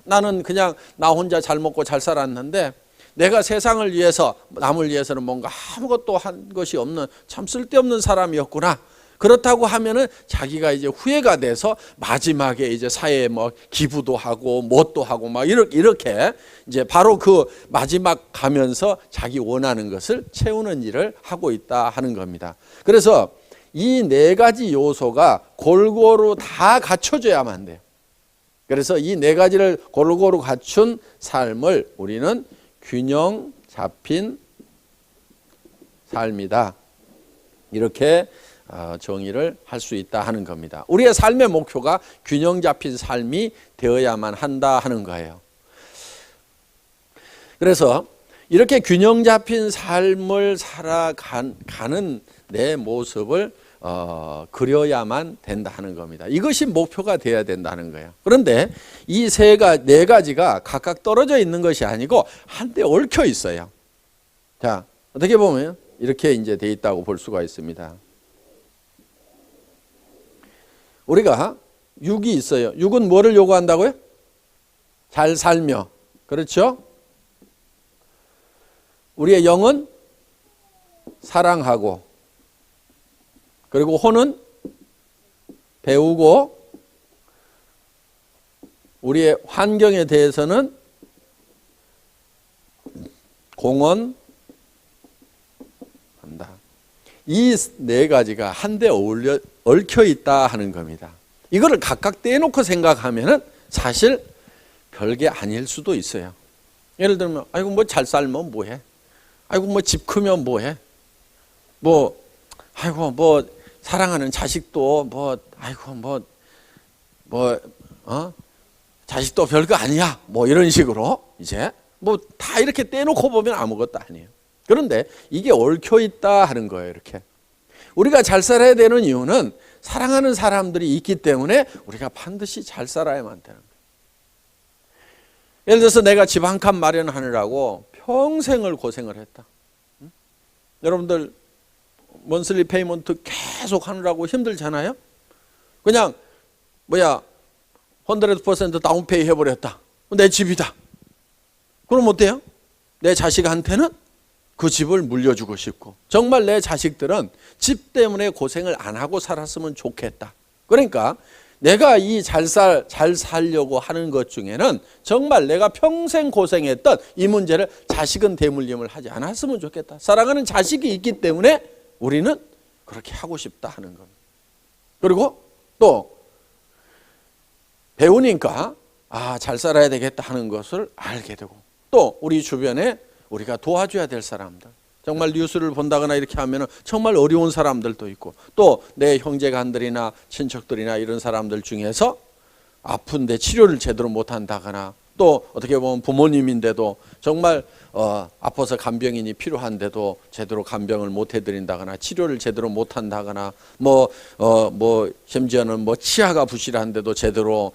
나는 그냥 나 혼자 잘 먹고 잘 살았는데 내가 세상을 위해서, 남을 위해서는 뭔가 아무것도 한 것이 없는 참 쓸데없는 사람이었구나. 그렇다고 하면은 자기가 이제 후회가 돼서 마지막에 이제 사회에 뭐 기부도 하고 뭣도 하고 막 이렇게 이제 바로 그 마지막 가면서 자기 원하는 것을 채우는 일을 하고 있다 하는 겁니다. 그래서 이 네 가지 요소가 골고루 다 갖춰져야만 돼요. 그래서 이 네 가지를 골고루 갖춘 삶을 우리는 균형 잡힌 삶이다. 이렇게 정의를 할 수 있다 하는 겁니다. 우리의 삶의 목표가 균형 잡힌 삶이 되어야만 한다 하는 거예요. 그래서 이렇게 균형 잡힌 삶을 살아가는 내 모습을 그려야만 된다 하는 겁니다. 이것이 목표가 되어야 된다는 거예요. 그런데 이 네 가지가 각각 떨어져 있는 것이 아니고 한데 얽혀 있어요. 자, 어떻게 보면 이렇게 이제 돼 있다고 볼 수가 있습니다. 우리가 육이 있어요. 육은 뭐를 요구한다고요? 잘 살며. 그렇죠? 우리의 영은 사랑하고, 그리고 혼은 배우고 우리의 환경에 대해서는 공헌한다. 이 네 가지가 한데 얽혀 있다 하는 겁니다. 이거를 각각 떼놓고 생각하면은 사실 별게 아닐 수도 있어요. 예를 들면 아이고 뭐 잘 살면 뭐해? 아이고 뭐 집 크면 뭐해? 뭐 아이고 뭐 사랑하는 자식도 뭐 아이고 자식도 별거 아니야. 뭐 이런 식으로 이제 뭐 다 이렇게 떼놓고 보면 아무것도 아니에요. 그런데 이게 얽혀 있다 하는 거예요. 이렇게 우리가 잘 살아야 되는 이유는 사랑하는 사람들이 있기 때문에 우리가 반드시 잘 살아야만 되는 거예요. 예를 들어서 내가 집 한 칸 마련하느라고 평생을 고생을 했다. 여러분들 먼슬리 페이먼트 계속 하느라고 힘들잖아요. 그냥 100% 다운페이 해버렸다. 내 집이다. 그럼 어때요? 내 자식한테는 그 집을 물려주고 싶고 정말 내 자식들은 집 때문에 고생을 안 하고 살았으면 좋겠다. 그러니까 내가 이 잘 살려고 하는 것 중에는 정말 내가 평생 고생했던 이 문제를 자식은 대물림을 하지 않았으면 좋겠다. 사랑하는 자식이 있기 때문에 우리는 그렇게 하고 싶다 하는 겁니다. 그리고 또 배우니까 잘 살아야 되겠다 하는 것을 알게 되고 또 우리 주변에 우리가 도와줘야 될 사람들 정말 뉴스를 본다거나 이렇게 하면 정말 어려운 사람들도 있고 또 내 형제간들이나 친척들이나 이런 사람들 중에서 아픈데 치료를 제대로 못한다거나 또 어떻게 보면 부모님인데도 정말 아파서 간병인이 필요한데도 제대로 간병을 못 해드린다거나 치료를 제대로 못한다거나 심지어는 치아가 부실한데도 제대로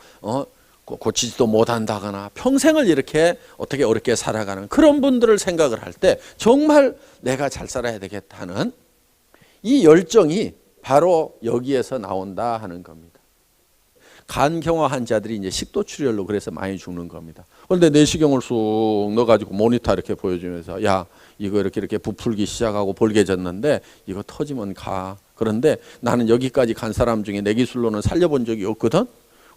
고치지도 못한다거나 평생을 이렇게 어떻게 어렵게 살아가는 그런 분들을 생각을 할 때 정말 내가 잘 살아야 되겠다는 이 열정이 바로 여기에서 나온다 하는 겁니다. 간경화 환자들이 이제 식도출혈로 그래서 많이 죽는 겁니다. 그런데 내시경을 쑥 넣어가지고 모니터 이렇게 보여주면서 야 이거 이렇게 부풀기 시작하고 볼개졌는데 이거 터지면 가. 그런데 나는 여기까지 간 사람 중에 내 기술로는 살려본 적이 없거든.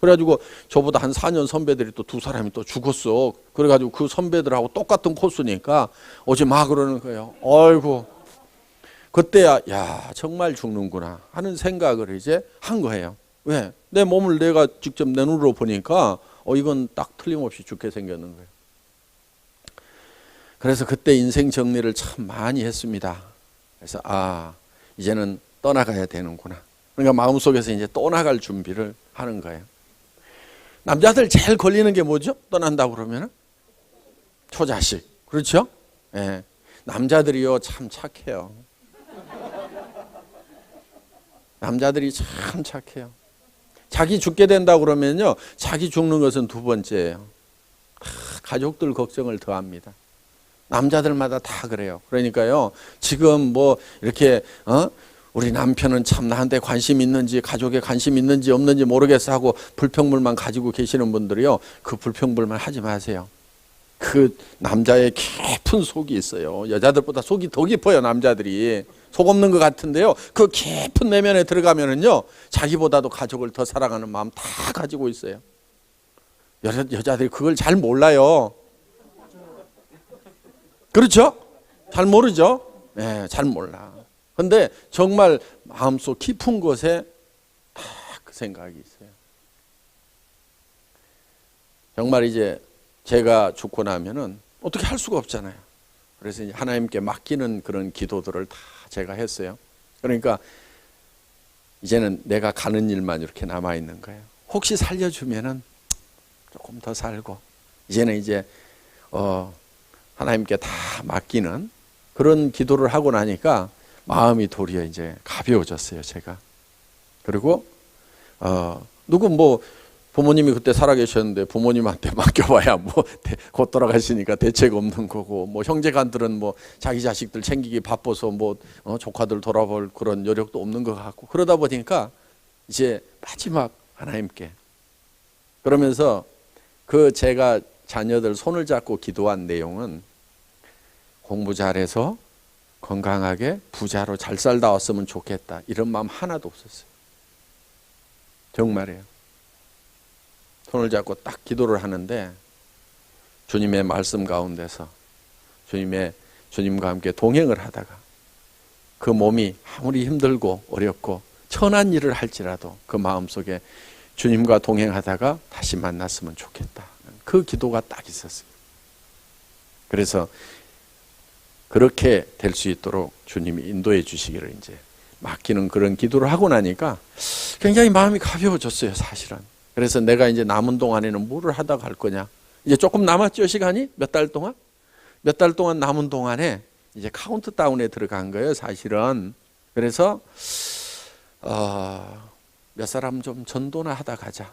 그래가지고 저보다 한 4년 선배들이 또 두 사람이 또 죽었어. 그래가지고 그 선배들하고 똑같은 코스니까 어제 막 그러는 거예요. 아이고 그때야 야 정말 죽는구나 하는 생각을 이제 한 거예요. 왜? 내 몸을 내가 직접 내 눈으로 보니까 이건 딱 틀림없이 죽게 생겼는 거예요. 그래서 그때 인생 정리를 참 많이 했습니다. 그래서 이제는 떠나가야 되는구나. 그러니까 마음속에서 이제 떠나갈 준비를 하는 거예요. 남자들 제일 걸리는 게 뭐죠? 떠난다고 그러면 초자식. 그렇죠? 예. 남자들이요 참 착해요. 남자들이 참 착해요. 자기 죽게 된다고 그러면요 자기 죽는 것은 두 번째예요. 가족들 걱정을 더 합니다. 남자들마다 다 그래요. 그러니까요 지금 이렇게 우리 남편은 참 나한테 관심 있는지 가족에 관심 있는지 없는지 모르겠어 하고 불평불만 가지고 계시는 분들이요 그 불평불만 하지 마세요. 그 남자의 깊은 속이 있어요. 여자들보다 속이 더 깊어요. 남자들이 속 없는 것 같은데요 그 깊은 내면에 들어가면은요 자기보다도 가족을 더 사랑하는 마음 다 가지고 있어요. 여자들이 그걸 잘 몰라요. 그렇죠? 잘 모르죠? 네, 잘 몰라. 근데 정말 마음속 깊은 곳에 다 그 생각이 있어요. 정말 이제 제가 죽고 나면은 어떻게 할 수가 없잖아요. 그래서 이제 하나님께 맡기는 그런 기도들을 다 제가 했어요. 그러니까 이제는 내가 가는 일만 이렇게 남아 있는 거예요. 혹시 살려주면은 조금 더 살고 이제는 이제 하나님께 다 맡기는 그런 기도를 하고 나니까 마음이 도리어 이제 가벼워졌어요, 제가. 그리고 누구 부모님이 그때 살아계셨는데 부모님한테 맡겨봐야 곧 돌아가시니까 대책 없는 거고 형제간들은 자기 자식들 챙기기 바빠서 조카들 돌아볼 그런 여력도 없는 것 같고 그러다 보니까 이제 마지막 하나님께 그러면서 제가 자녀들 손을 잡고 기도한 내용은 공부 잘해서 건강하게 부자로 잘 살다 왔으면 좋겠다 이런 마음 하나도 없었어요. 정말이에요. 손을 잡고 딱 기도를 하는데 주님의 말씀 가운데서 주님과 함께 동행을 하다가 그 몸이 아무리 힘들고 어렵고 천한 일을 할지라도 그 마음속에 주님과 동행하다가 다시 만났으면 좋겠다. 그 기도가 딱 있었어요. 그래서 그렇게 될 수 있도록 주님이 인도해 주시기를 이제 맡기는 그런 기도를 하고 나니까 굉장히 마음이 가벼워졌어요, 사실은. 그래서 내가 이제 남은 동안에는 뭐를 하다 갈 거냐. 이제 조금 남았죠, 시간이? 몇 달 동안? 몇 달 동안 남은 동안에 이제 카운트다운에 들어간 거예요, 사실은. 그래서 몇 사람 좀 전도나 하다 가자.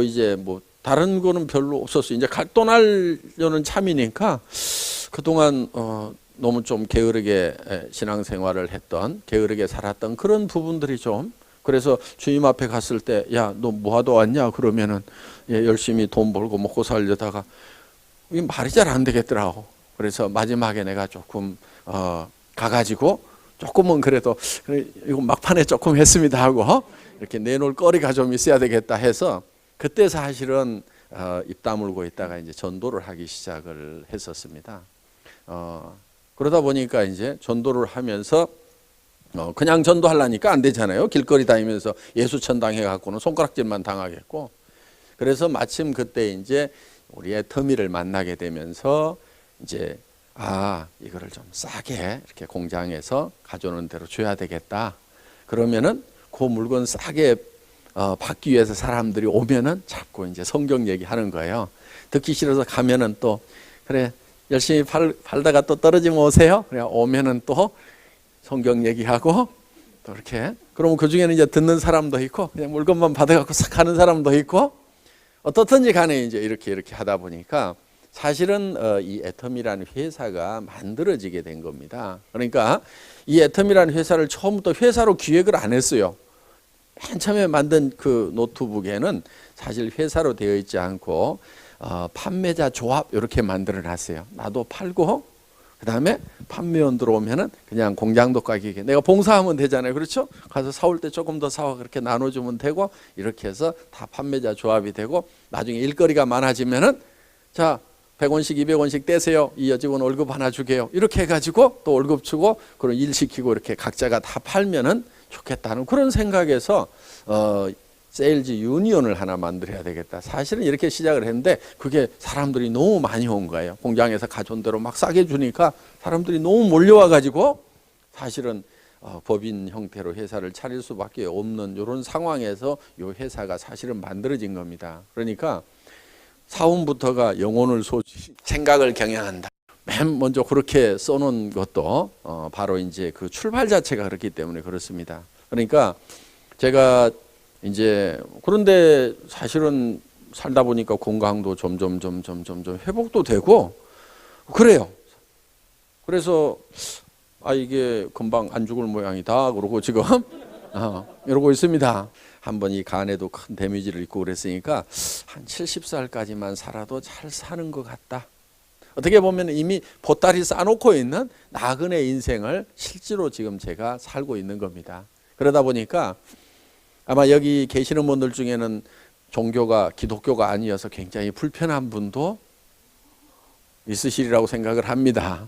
이제 다른 거는 별로 없었어요. 이제 떠나려는 참이니까 그동안 너무 좀 게으르게 신앙생활을 했던, 게으르게 살았던 그런 부분들이 좀, 그래서 주님 앞에 갔을 때, 야, 너 뭐하러 왔냐? 그러면은 열심히 돈 벌고 먹고 살려다가 이게 말이 잘 안 되겠더라고. 그래서 마지막에 내가 조금 가가지고 조금은 그래도 이거 막판에 조금 했습니다 하고 이렇게 내놓을 거리가 좀 있어야 되겠다 해서 그때 사실은 입 다물고 있다가 이제 전도를 하기 시작을 했었습니다. 그러다 보니까 이제 전도를 하면서 그냥 전도하려니까 안 되잖아요. 길거리 다니면서 예수천 당해갖고는 손가락질만 당하겠고. 그래서 마침 그때 이제 우리 애터미를 만나게 되면서 이제 이거를 좀 싸게 이렇게 공장에서 가져오는 대로 줘야 되겠다. 그러면은 그 물건 싸게 받기 위해서 사람들이 오면은 자꾸 이제 성경 얘기하는 거예요. 듣기 싫어서 가면은 또 그래 열심히 팔다가 또 떨어지면 오세요. 그래 오면은 또 성경 얘기하고 또 이렇게. 그러면 그 중에는 이제 듣는 사람도 있고 그냥 물건만 받아갖고 싹 가는 사람도 있고 어떻든지 간에 이제 이렇게 하다 보니까 사실은 이 애텀이라는 회사가 만들어지게 된 겁니다. 그러니까 이 애텀이라는 회사를 처음부터 회사로 기획을 안 했어요. 맨 처음에 만든 그 노트북에는 사실 회사로 되어 있지 않고 판매자 조합 이렇게 만들어 놨어요. 나도 팔고 그 다음에 판매원 들어오면은 그냥 공장도 가격에 내가 봉사하면 되잖아요. 그렇죠? 가서 사올 때 조금 더 사와 그렇게 나눠주면 되고 이렇게 해서 다 판매자 조합이 되고 나중에 일거리가 많아지면은 자 100원씩 200원씩 떼세요. 이 여직원 월급 하나 주게요. 이렇게 해가지고 또 월급 주고 그런 일 시키고 이렇게 각자가 다 팔면은 좋겠다는 그런 생각에서 세일즈 유니온을 하나 만들어야 되겠다. 사실은 이렇게 시작을 했는데 그게 사람들이 너무 많이 온 거예요. 공장에서 가져온 대로 막 싸게 주니까 사람들이 너무 몰려와 가지고 사실은 법인 형태로 회사를 차릴 수밖에 없는 이런 상황에서 이 회사가 사실은 만들어진 겁니다. 그러니까 사원부터가 영혼을 소지 생각을 경영한다. 맨 먼저 그렇게 써놓은 것도 바로 이제 그 출발 자체가 그렇기 때문에 그렇습니다. 그러니까 제가 이제 그런데 사실은 살다 보니까 건강도 점점 회복도 되고 그래요. 그래서 이게 금방 안 죽을 모양이다 그러고 지금 이러고 있습니다. 한번 이 간에도 큰 데미지를 입고 그랬으니까 한 70살까지만 살아도 잘 사는 것 같다. 어떻게 보면 이미 보따리 싸놓고 있는 나그네 인생을 실제로 지금 제가 살고 있는 겁니다. 그러다 보니까 아마 여기 계시는 분들 중에는 종교가 기독교가 아니어서 굉장히 불편한 분도 있으시리라고 생각을 합니다.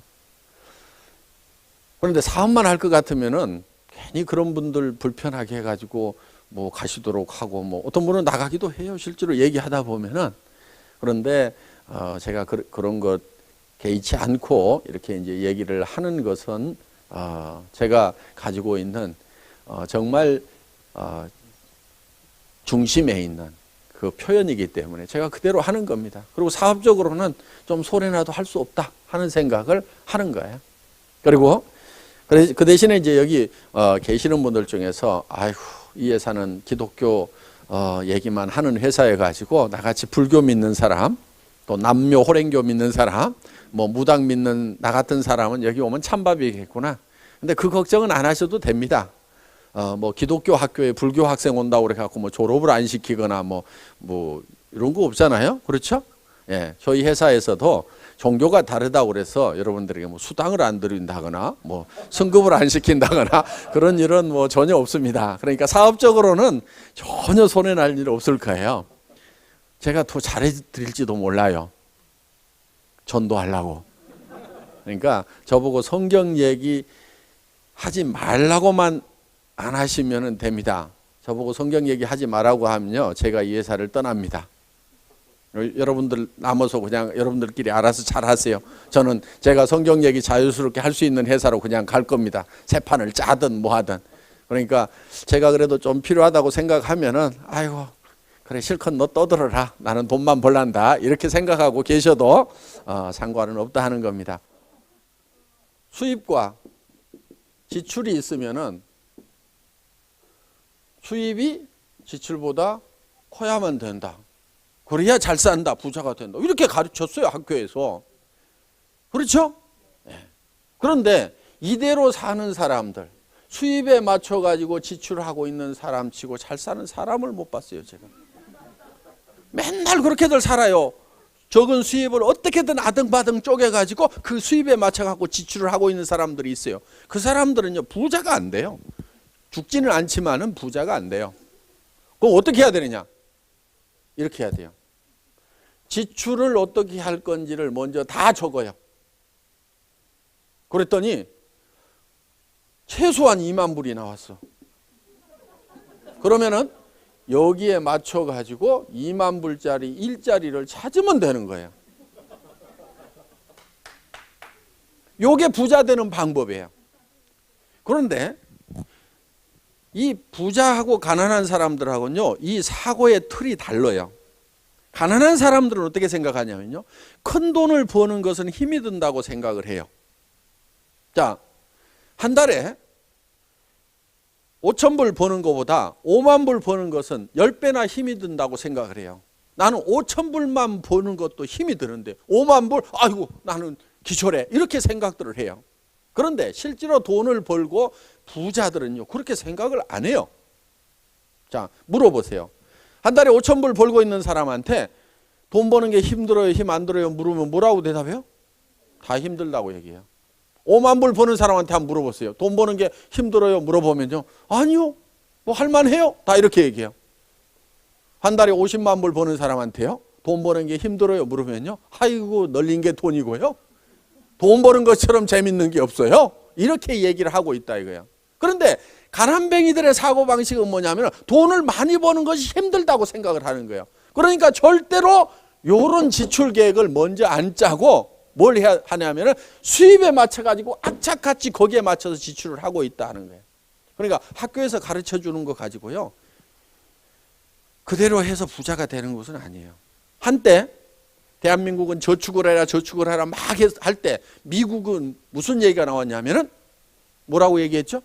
그런데 사업만 할 것 같으면은 괜히 그런 분들 불편하게 해가지고 뭐 가시도록 하고 뭐 어떤 분은 나가기도 해요. 실제로 얘기하다 보면은. 그런데 제가 그런 것 개의치 않고 이렇게 이제 얘기를 하는 것은 제가 가지고 있는 정말 중심에 있는 그 표현이기 때문에 제가 그대로 하는 겁니다. 그리고 사업적으로는 좀 소리나도 할 수 없다 하는 생각을 하는 거예요. 그리고 그 대신에 이제 여기 계시는 분들 중에서 이 회사는 기독교 얘기만 하는 회사여 가지고 나같이 불교 믿는 사람 또 남묘 호랭교 믿는 사람 뭐 무당 믿는 나 같은 사람은 여기 오면 찬밥이겠구나. 근데 그 걱정은 안 하셔도 됩니다. 뭐 기독교 학교에 불교 학생 온다고 그래갖고 뭐 졸업을 안 시키거나 뭐 이런 거 없잖아요. 그렇죠? 예, 저희 회사에서도 종교가 다르다고 그래서 여러분들에게 뭐 수당을 안 드린다거나 뭐 성급을 안 시킨다거나 그런 일은 뭐 전혀 없습니다. 그러니까 사업적으로는 전혀 손해날 일 없을 거예요. 제가 더 잘해드릴지도 몰라요. 전도하려고. 그러니까 저보고 성경 얘기 하지 말라고만 안 하시면 됩니다. 저보고 성경 얘기 하지 말라고 하면요, 제가 이 회사를 떠납니다. 여러분들 남아서 그냥 여러분들끼리 알아서 잘 하세요. 저는 제가 성경 얘기 자유스럽게 할 수 있는 회사로 그냥 갈 겁니다. 새 판을 짜든 뭐 하든. 그러니까 제가 그래도 좀 필요하다고 생각하면은 아이고 그래 실컷 너 떠들어라. 나는 돈만 벌란다. 이렇게 생각하고 계셔도 상관은 없다 하는 겁니다. 수입과 지출이 있으면은 수입이 지출보다 커야만 된다. 그래야 잘 산다, 부자가 된다. 이렇게 가르쳤어요, 학교에서. 그렇죠? 네. 그런데 이대로 사는 사람들, 수입에 맞춰가지고 지출하고 있는 사람 치고 잘 사는 사람을 못 봤어요, 제가. 맨날 그렇게들 살아요. 적은 수입을 어떻게든 아등바등 쪼개가지고 그 수입에 맞춰갖고 지출을 하고 있는 사람들이 있어요. 그 사람들은요, 부자가 안 돼요. 죽지는 않지만은 부자가 안 돼요. 그럼 어떻게 해야 되느냐? 이렇게 해야 돼요. 지출을 어떻게 할 건지를 먼저 다 적어요. 그랬더니 최소한 2만 불이 나왔어. 그러면은 여기에 맞춰 가지고 2만 불짜리 일자리를 찾으면 되는 거예요. 요게 부자 되는 방법이에요. 그런데 이 부자하고 가난한 사람들하고는요, 이 사고의 틀이 달라요. 가난한 사람들은 어떻게 생각하냐면요, 큰 돈을 버는 것은 힘이 든다고 생각을 해요. 자, 한 달에 5천 불 버는 것보다 5만 불 버는 것은 10배나 힘이 든다고 생각을 해요. 나는 5천 불만 버는 것도 힘이 드는데 5만 불, 아이고 나는 기초래, 이렇게 생각들을 해요. 그런데 실제로 돈을 벌고 부자들은요, 그렇게 생각을 안 해요. 자, 물어보세요. 한 달에 5천 불 벌고 있는 사람한테 돈 버는 게 힘들어요, 힘 안 들어요 물으면 뭐라고 대답해요? 다 힘들다고 얘기해요. 5만 불 버는 사람한테 한번 물어보세요. 돈 버는 게 힘들어요 물어보면요, 아니요, 뭐 할만해요, 다 이렇게 얘기해요. 한 달에 50만 불 버는 사람한테요, 돈 버는 게 힘들어요 물으면요, 아이고 널린 게 돈이고요, 돈 버는 것처럼 재밌는 게 없어요, 이렇게 얘기를 하고 있다 이거예요. 그런데 가난뱅이들의 사고방식은 뭐냐면 돈을 많이 버는 것이 힘들다고 생각을 하는 거예요. 그러니까 절대로 이런 지출 계획을 먼저 안 짜고 뭘 해야 하냐면 수입에 맞춰가지고 악착같이 거기에 맞춰서 지출을 하고 있다 하는 거예요. 그러니까 학교에서 가르쳐 주는 거 가지고요, 그대로 해서 부자가 되는 것은 아니에요. 한때 대한민국은 저축을 해라 막 할 때 미국은 무슨 얘기가 나왔냐면은 뭐라고 얘기했죠?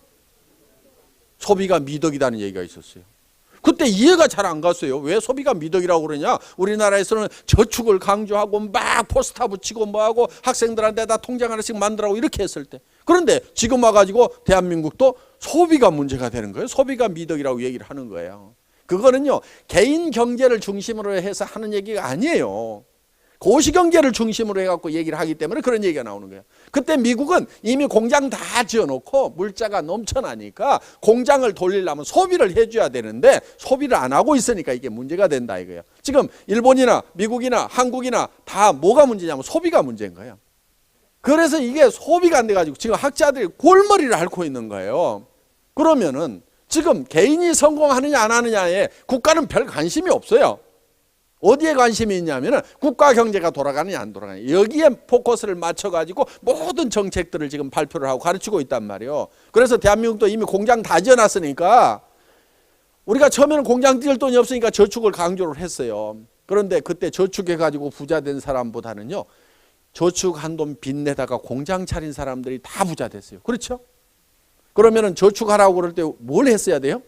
소비가 미덕이라는 얘기가 있었어요. 그때 이해가 잘 안 갔어요. 왜 소비가 미덕이라고 그러냐? 우리나라에서는 저축을 강조하고 막 포스터 붙이고 뭐하고 학생들한테 다 통장 하나씩 만들라고 이렇게 했을 때. 그런데 지금 와가지고 대한민국도 소비가 문제가 되는 거예요. 소비가 미덕이라고 얘기를 하는 거예요. 그거는요, 개인 경제를 중심으로 해서 하는 얘기가 아니에요. 고시경제를 중심으로 해갖고 얘기를 하기 때문에 그런 얘기가 나오는 거예요. 그때 미국은 이미 공장 다 지어놓고 물자가 넘쳐나니까 공장을 돌리려면 소비를 해줘야 되는데 소비를 안 하고 있으니까 이게 문제가 된다 이거예요. 지금 일본이나 미국이나 한국이나 다 뭐가 문제냐면 소비가 문제인 거예요. 그래서 이게 소비가 안 돼가지고 지금 학자들이 골머리를 앓고 있는 거예요. 그러면은 지금 개인이 성공하느냐 안 하느냐에 국가는 별 관심이 없어요. 어디에 관심이 있냐면 국가 경제가 돌아가느냐 안 돌아가느냐, 여기에 포커스를 맞춰가지고 모든 정책들을 지금 발표를 하고 가르치고 있단 말이에요. 그래서 대한민국도 이미 공장 다 지어놨으니까 우리가 처음에는 공장 지을 돈이 없으니까 저축을 강조를 했어요. 그런데 그때 저축해가지고 부자 된 사람보다는요, 저축한 돈 빚내다가 공장 차린 사람들이 다 부자 됐어요. 그렇죠? 그러면은 저축하라고 그럴 때 뭘 했어야 돼요?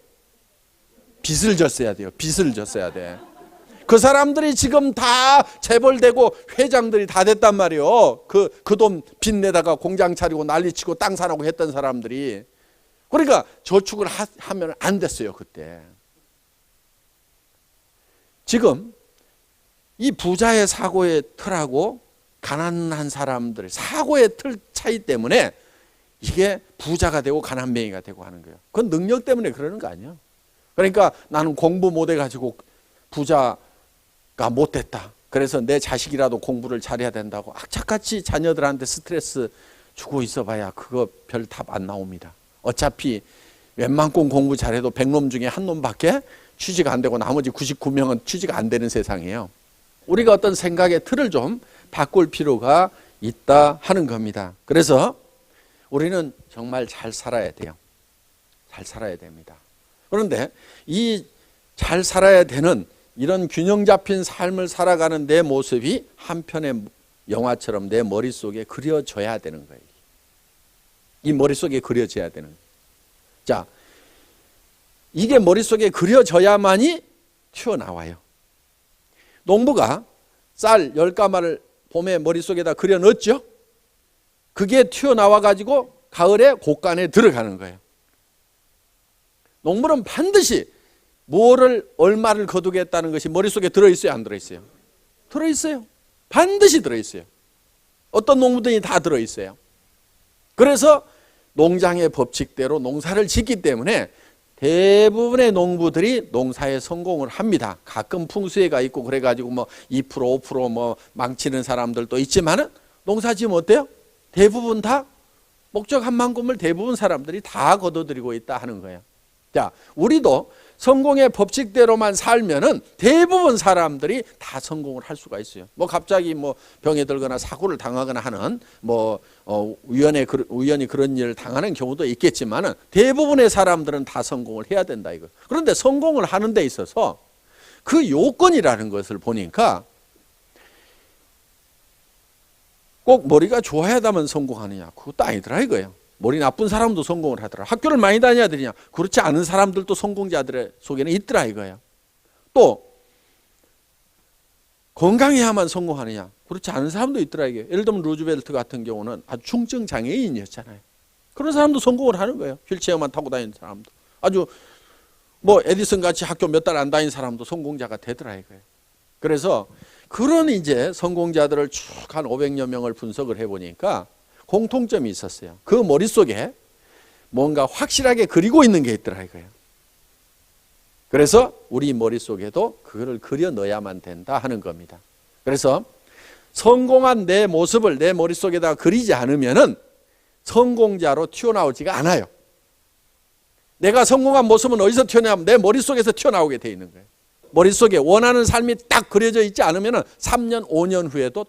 빚을 졌어야 돼요. 빚을 졌어야 돼. 그 사람들이 지금 다 재벌되고 회장들이 다 됐단 말이에요. 그 돈 빚내다가 공장 차리고 난리치고 땅 사라고 했던 사람들이. 그러니까 저축을 하면 안 됐어요, 그때. 지금 이 부자의 사고의 틀하고 가난한 사람들의 사고의 틀 차이 때문에 이게 부자가 되고 가난뱅이가 되고 하는 거예요. 그건 능력 때문에 그러는 거 아니야. 그러니까 나는 공부 못해가지고 부자가 못됐다. 그래서 내 자식이라도 공부를 잘해야 된다고 악착같이 자녀들한테 스트레스 주고 있어봐야 그거 별 답 안 나옵니다. 어차피 웬만큼 공부 잘해도 100놈 중에 한 놈밖에 취직 안 되고 나머지 99명은 취직 안 되는 세상이에요. 우리가 어떤 생각의 틀을 좀 바꿀 필요가 있다 하는 겁니다. 그래서 우리는 정말 잘 살아야 돼요. 잘 살아야 됩니다. 그런데 이 잘 살아야 되는 이런 균형 잡힌 삶을 살아가는 내 모습이 한편의 영화처럼 내 머릿속에 그려져야 되는 거예요. 이 머릿속에 그려져야 되는 거예요. 자, 이게 머릿속에 그려져야만이 튀어나와요. 농부가 쌀 10가마를 봄에 머릿속에다 그려 넣었죠. 그게 튀어나와 가지고 가을에 곡간에 들어가는 거예요. 농부는 반드시 뭐를 얼마를 거두겠다는 것이 머릿속에 들어있어요, 안 들어있어요? 들어있어요. 반드시 들어있어요. 어떤 농부들이 다 들어있어요. 그래서 농장의 법칙대로 농사를 짓기 때문에 대부분의 농부들이 농사에 성공을 합니다. 가끔 풍수해가 있고 그래가지고 뭐 2% 5% 뭐 망치는 사람들도 있지만은 농사 지으면 어때요? 대부분 다 목적한 만큼을 대부분 사람들이 다 거둬들이고 있다 하는 거예요. 자, 우리도 성공의 법칙대로만 살면은 대부분 사람들이 다 성공을 할 수가 있어요. 뭐 갑자기 뭐 병에 들거나 사고를 당하거나 하는 뭐 우연히 그런 일을 당하는 경우도 있겠지만은 대부분의 사람들은 다 성공을 해야 된다 이거. 그런데 성공을 하는 데 있어서 그 요건이라는 것을 보니까 꼭 머리가 좋아야만 성공하느냐 그것도 아니더라 이거예요. 머리 나쁜 사람도 성공을 하더라. 학교를 많이 다녀야 되냐? 그렇지 않은 사람들도 성공자들의 속에는 있더라 이거예요. 또 건강해야만 성공하느냐? 그렇지 않은 사람도 있더라 이게. 예를 들면 루즈벨트 같은 경우는 아주 중증 장애인이었잖아요. 그런 사람도 성공을 하는 거예요. 휠체어만 타고 다니는 사람도. 아주 뭐 에디슨 같이 학교 몇 달 안 다닌 사람도 성공자가 되더라 이거예요. 그래서 그런 이제 성공자들을 쭉 한 500여 명을 분석을 해보니까 공통점이 있었어요. 그 머릿속에 뭔가 확실하게 그리고 있는 게 있더라 이거예요. 그래서 우리 머릿속에도 그거를 그려 넣어야만 된다 하는 겁니다. 그래서 성공한 내 모습을 내 머릿속에다 그리지 않으면은 성공자로 튀어나오지가 않아요. 내가 성공한 모습은 어디서 튀어나오면 내 머릿속에서 튀어나오게 돼 있는 거예요. 머릿속에 원하는 삶이 딱 그려져 있지 않으면은 3년, 5년 후에도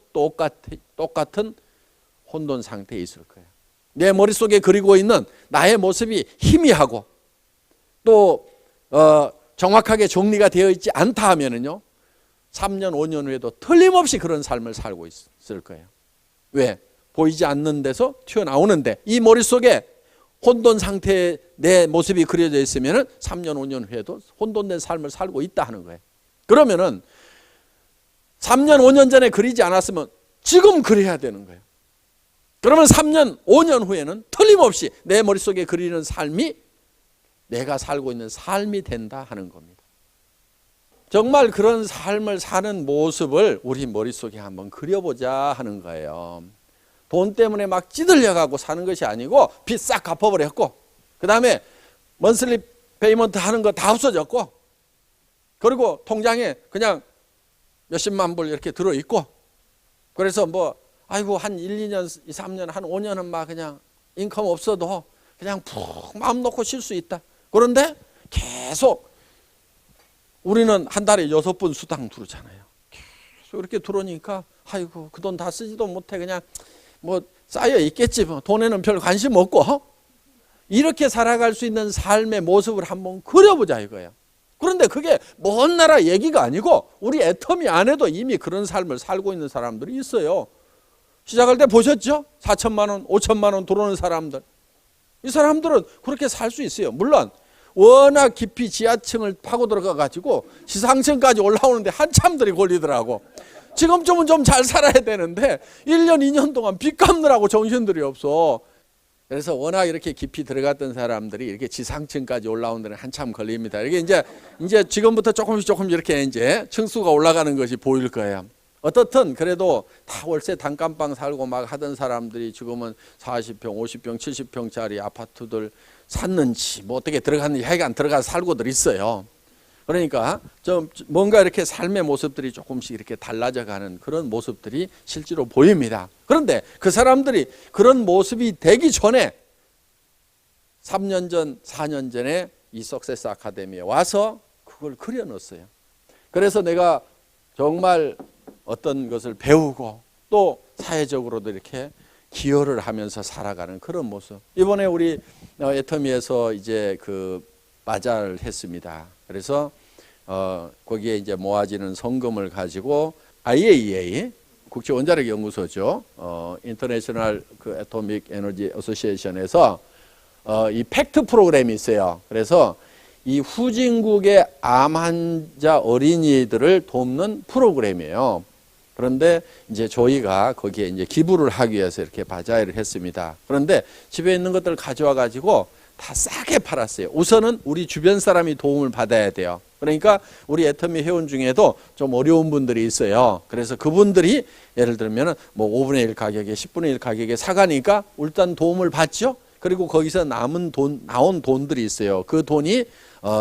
똑같은 혼돈 상태에 있을 거예요. 내 머릿속에 그리고 있는 나의 모습이 희미하고 또 정확하게 정리가 되어 있지 않다 하면은요 3년 5년 후에도 틀림없이 그런 삶을 살고 있을 거예요. 왜? 보이지 않는 데서 튀어나오는데 이 머릿속에 혼돈 상태에 내 모습이 그려져 있으면은 3년 5년 후에도 혼돈된 삶을 살고 있다 하는 거예요. 그러면은 3년 5년 전에 그리지 않았으면 지금 그려야 되는 거예요. 그러면 3년, 5년 후에는 틀림없이 내 머릿속에 그리는 삶이 내가 살고 있는 삶이 된다 하는 겁니다. 정말 그런 삶을 사는 모습을 우리 머릿속에 한번 그려보자 하는 거예요. 돈 때문에 막 찌들려가고 사는 것이 아니고 빚 싹 갚아버렸고 그 다음에 먼슬리 페이먼트 하는 거 다 없어졌고 그리고 통장에 그냥 몇십만 불 이렇게 들어있고 그래서 뭐 아이고 한 1, 2년, 2, 3년, 한 5년은 막 그냥 인컴 없어도 그냥 푹 마음 놓고 쉴 수 있다. 그런데 계속 우리는 한 달에 6번 수당 들어오잖아요. 계속 이렇게 들어오니까 아이고 그 돈 다 쓰지도 못해 그냥 뭐 쌓여 있겠지 뭐 돈에는 별 관심 없고 이렇게 살아갈 수 있는 삶의 모습을 한번 그려보자 이거예요. 그런데 그게 먼 나라 얘기가 아니고 우리 애터미 안에도 이미 그런 삶을 살고 있는 사람들이 있어요. 시작할 때 보셨죠? 4천만 원, 5천만 원 들어오는 사람들. 이 사람들은 그렇게 살 수 있어요. 물론 워낙 깊이 지하층을 파고 들어가 가지고 지상층까지 올라오는데 한참들이 걸리더라고. 지금쯤은 좀 잘 살아야 되는데 1년, 2년 동안 빚 갚느라고 정신들이 없어. 그래서 워낙 이렇게 깊이 들어갔던 사람들이 이렇게 지상층까지 올라오는 데는 한참 걸립니다. 이게 이제 지금부터 조금씩 이렇게 이제 층수가 올라가는 것이 보일 거예요. 어떻든 그래도 다 월세 단칸방 살고 막 하던 사람들이 지금은 40평, 50평, 70평짜리 아파트들 샀는지 뭐 어떻게 들어갔는지 하여간 들어가서 살고들 있어요. 그러니까 좀 뭔가 이렇게 삶의 모습들이 조금씩 이렇게 달라져 가는 그런 모습들이 실제로 보입니다. 그런데 그 사람들이 그런 모습이 되기 전에 3년 전, 4년 전에 이 석세스 아카데미에 와서 그걸 그려놨어요. 그래서 내가 정말 어떤 것을 배우고 또 사회적으로도 이렇게 기여를 하면서 살아가는 그런 모습. 이번에 우리 애터미에서 이제 그 바자를 했습니다. 그래서 거기에 이제 모아지는 성금을 가지고 IAEA 국제 원자력 연구소죠. 인터내셔널 그 애토믹 에너지 어소시에이션에서 이 팩트 프로그램이 있어요. 그래서 이 후진국의 암 환자 어린이들을 돕는 프로그램이에요. 그런데 이제 저희가 거기에 이제 기부를 하기 위해서 이렇게 바자회를 했습니다. 그런데 집에 있는 것들을 가져와 가지고 다 싸게 팔았어요. 우선은 우리 주변 사람이 도움을 받아야 돼요. 그러니까 우리 애터미 회원 중에도 좀 어려운 분들이 있어요. 그래서 그분들이 예를 들면 뭐 5분의 1 가격에 10분의 1 가격에 사가니까 일단 도움을 받죠. 그리고 거기서 나온 돈들이 있어요. 그 돈이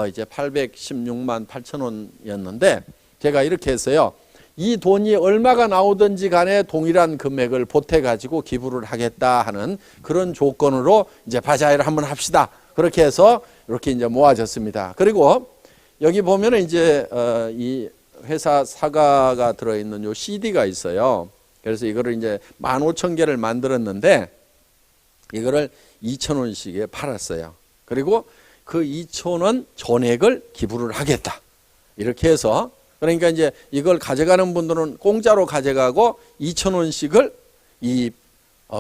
이제 816만 8천 원이었는데 제가 이렇게 했어요. 이 돈이 얼마가 나오든지 간에 동일한 금액을 보태 가지고 기부를 하겠다 하는 그런 조건으로 이제 바자회를 한번 합시다. 그렇게 해서 이렇게 이제 모아졌습니다. 그리고 여기 보면은 이제 이 회사 사과가 들어있는 요 CD가 있어요. 그래서 이거를 이제 15,000개를 만들었는데 이거를 2,000원씩에 팔았어요. 그리고 그 2,000원 전액을 기부를 하겠다. 이렇게 해서 그러니까 이제 이걸 가져가는 분들은 공짜로 가져가고 2,000원씩을 이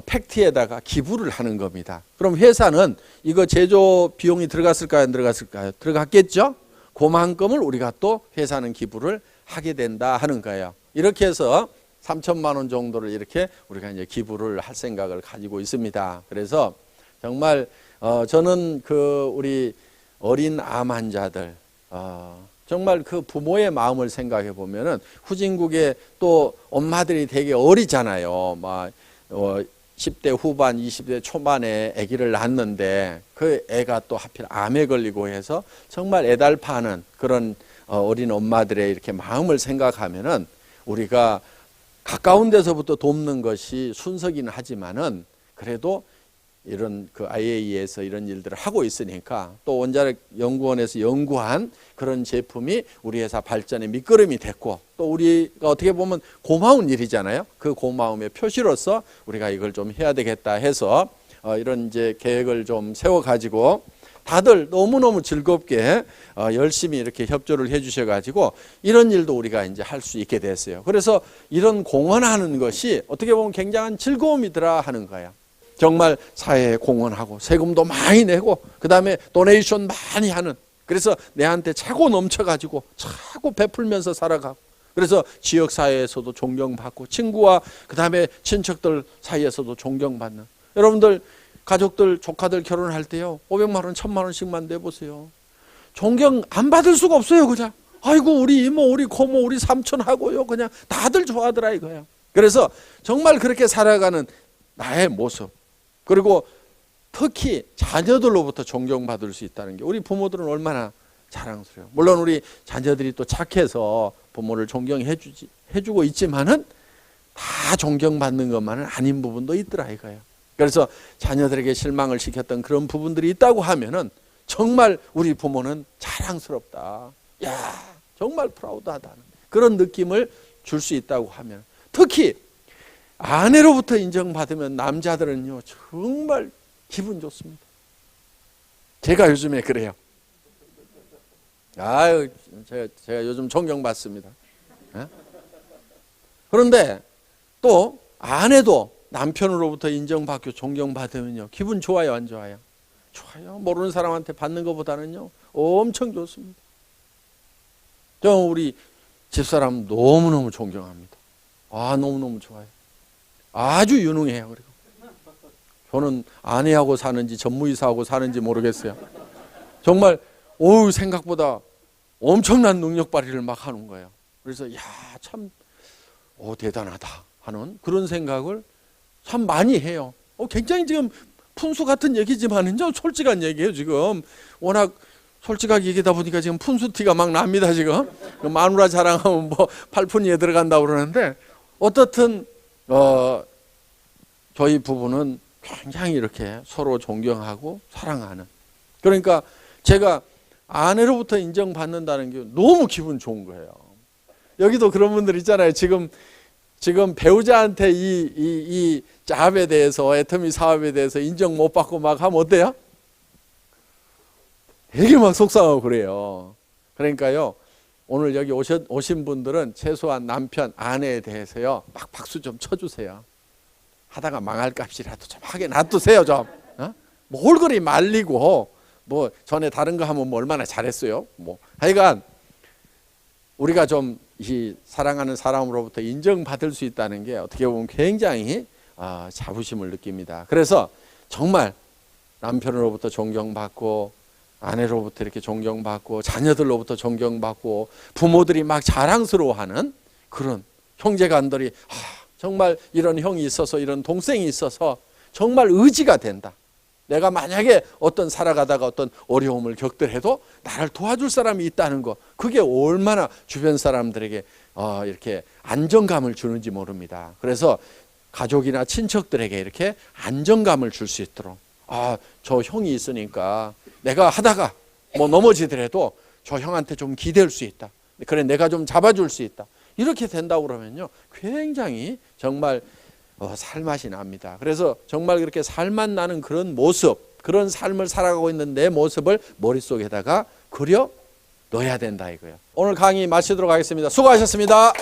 팩트에다가 기부를 하는 겁니다. 그럼 회사는 이거 제조 비용이 들어갔을까요? 안 들어갔을까요? 들어갔겠죠? 그만큼을 우리가 또 회사는 기부를 하게 된다 하는 거예요. 이렇게 해서 3천만 원 정도를 이렇게 우리가 이제 기부를 할 생각을 가지고 있습니다. 그래서 정말 저는 그 우리 어린 암 환자들 정말 그 부모의 마음을 생각해 보면은 후진국에 또 엄마들이 되게 어리잖아요. 막 10대 후반, 20대 초반에 아기를 낳았는데 그 애가 또 하필 암에 걸리고 해서 정말 애달파는 그런 어린 엄마들의 이렇게 마음을 생각하면은 우리가 가까운 데서부터 돕는 것이 순서기는 하지만은 그래도 이런 그 IAEA에서 이런 일들을 하고 있으니까 또 원자력 연구원에서 연구한 그런 제품이 우리 회사 발전의 밑거름이 됐고 또 우리가 어떻게 보면 고마운 일이잖아요. 그 고마움의 표시로서 우리가 이걸 좀 해야 되겠다 해서 이런 이제 계획을 좀 세워 가지고 다들 너무너무 즐겁게 열심히 이렇게 협조를 해 주셔 가지고 이런 일도 우리가 이제 할 수 있게 됐어요. 그래서 이런 공헌하는 것이 어떻게 보면 굉장한 즐거움이더라 하는 거예요. 정말 사회에 공헌하고 세금도 많이 내고 그 다음에 도네이션 많이 하는 그래서 내한테 차고 넘쳐가지고 차고 베풀면서 살아가고 그래서 지역사회에서도 존경받고 친구와 그 다음에 친척들 사이에서도 존경받는 여러분들 가족들 조카들 결혼할 때요 500만 원 1000만 원씩만 내보세요. 존경 안 받을 수가 없어요. 그냥 아이고 우리 이모 우리 고모 우리 삼촌 하고요 그냥 다들 좋아하더라 이거예요. 그래서 정말 그렇게 살아가는 나의 모습 그리고 특히 자녀들로부터 존경받을 수 있다는 게 우리 부모들은 얼마나 자랑스러워요. 물론 우리 자녀들이 또 착해서 부모를 해주고 있지만은 다 존경받는 것만은 아닌 부분도 있더라 이거예요. 그래서 자녀들에게 실망을 시켰던 그런 부분들이 있다고 하면은 정말 우리 부모는 자랑스럽다. 야 정말 프라우드하다는 그런 느낌을 줄 수 있다고 하면 특히 아내로부터 인정받으면 남자들은요 정말 기분 좋습니다. 제가 요즘에 그래요. 아유 제가 요즘 존경받습니다. 그런데 또 아내도 남편으로부터 인정받고 존경받으면요 기분 좋아요 안 좋아요? 좋아요. 모르는 사람한테 받는 것보다는요 엄청 좋습니다. 저 우리 집사람 너무너무 존경합니다. 너무너무 좋아요. 아주 유능해요. 그리고 저는 아내하고 사는지 전무이사하고 사는지 모르겠어요. 정말 생각보다 엄청난 능력 발휘를 막 하는 거예요. 그래서 참 대단하다 하는 그런 생각을 참 많이 해요. 굉장히 지금 푼수 같은 얘기지만은요, 솔직한 얘기예요. 지금 워낙 솔직하게 얘기하다 보니까 지금 푼수 티가 막 납니다. 지금 마누라 자랑하면 뭐 팔푼이에 들어간다고 그러는데, 어떻든 저희 부부는 굉장히 이렇게 서로 존경하고 사랑하는, 그러니까 제가 아내로부터 인정받는다는 게 너무 기분 좋은 거예요. 여기도 그런 분들 있잖아요. 지금 배우자한테 이 잡에 대해서, 애터미 사업에 대해서 인정 못 받고 막 하면 어때요? 되게 막 속상하고 그래요. 그러니까요, 오늘 여기 오신 분들은 최소한 남편, 아내에 대해서요, 막 박수 좀 쳐주세요. 하다가 망할 값이라도 좀 하게 놔두세요. 좀 뭐 홀걸이 말리고 뭐 전에 다른 거 하면 뭐 얼마나 잘했어요. 뭐 하여간 우리가 좀 이 사랑하는 사람으로부터 인정받을 수 있다는 게 어떻게 보면 굉장히 자부심을 느낍니다. 그래서 정말 남편으로부터 존경받고, 아내로부터 이렇게 존경받고, 자녀들로부터 존경받고, 부모들이 막 자랑스러워하는 그런 형제간들이 정말 이런 형이 있어서, 이런 동생이 있어서 정말 의지가 된다. 내가 만약에 어떤 살아가다가 어떤 어려움을 겪더라도 나를 도와줄 사람이 있다는 거, 그게 얼마나 주변 사람들에게 이렇게 안정감을 주는지 모릅니다. 그래서 가족이나 친척들에게 이렇게 안정감을 줄 수 있도록, 저 형이 있으니까 내가 하다가 뭐 넘어지더라도 저 형한테 좀 기댈 수 있다. 그래, 내가 좀 잡아줄 수 있다. 이렇게 된다고 그러면요, 굉장히 정말 살맛이 납니다. 그래서 정말 그렇게 살맛 나는 그런 모습, 그런 삶을 살아가고 있는 내 모습을 머릿속에다가 그려 넣어야 된다 이거예요. 오늘 강의 마치도록 하겠습니다. 수고하셨습니다.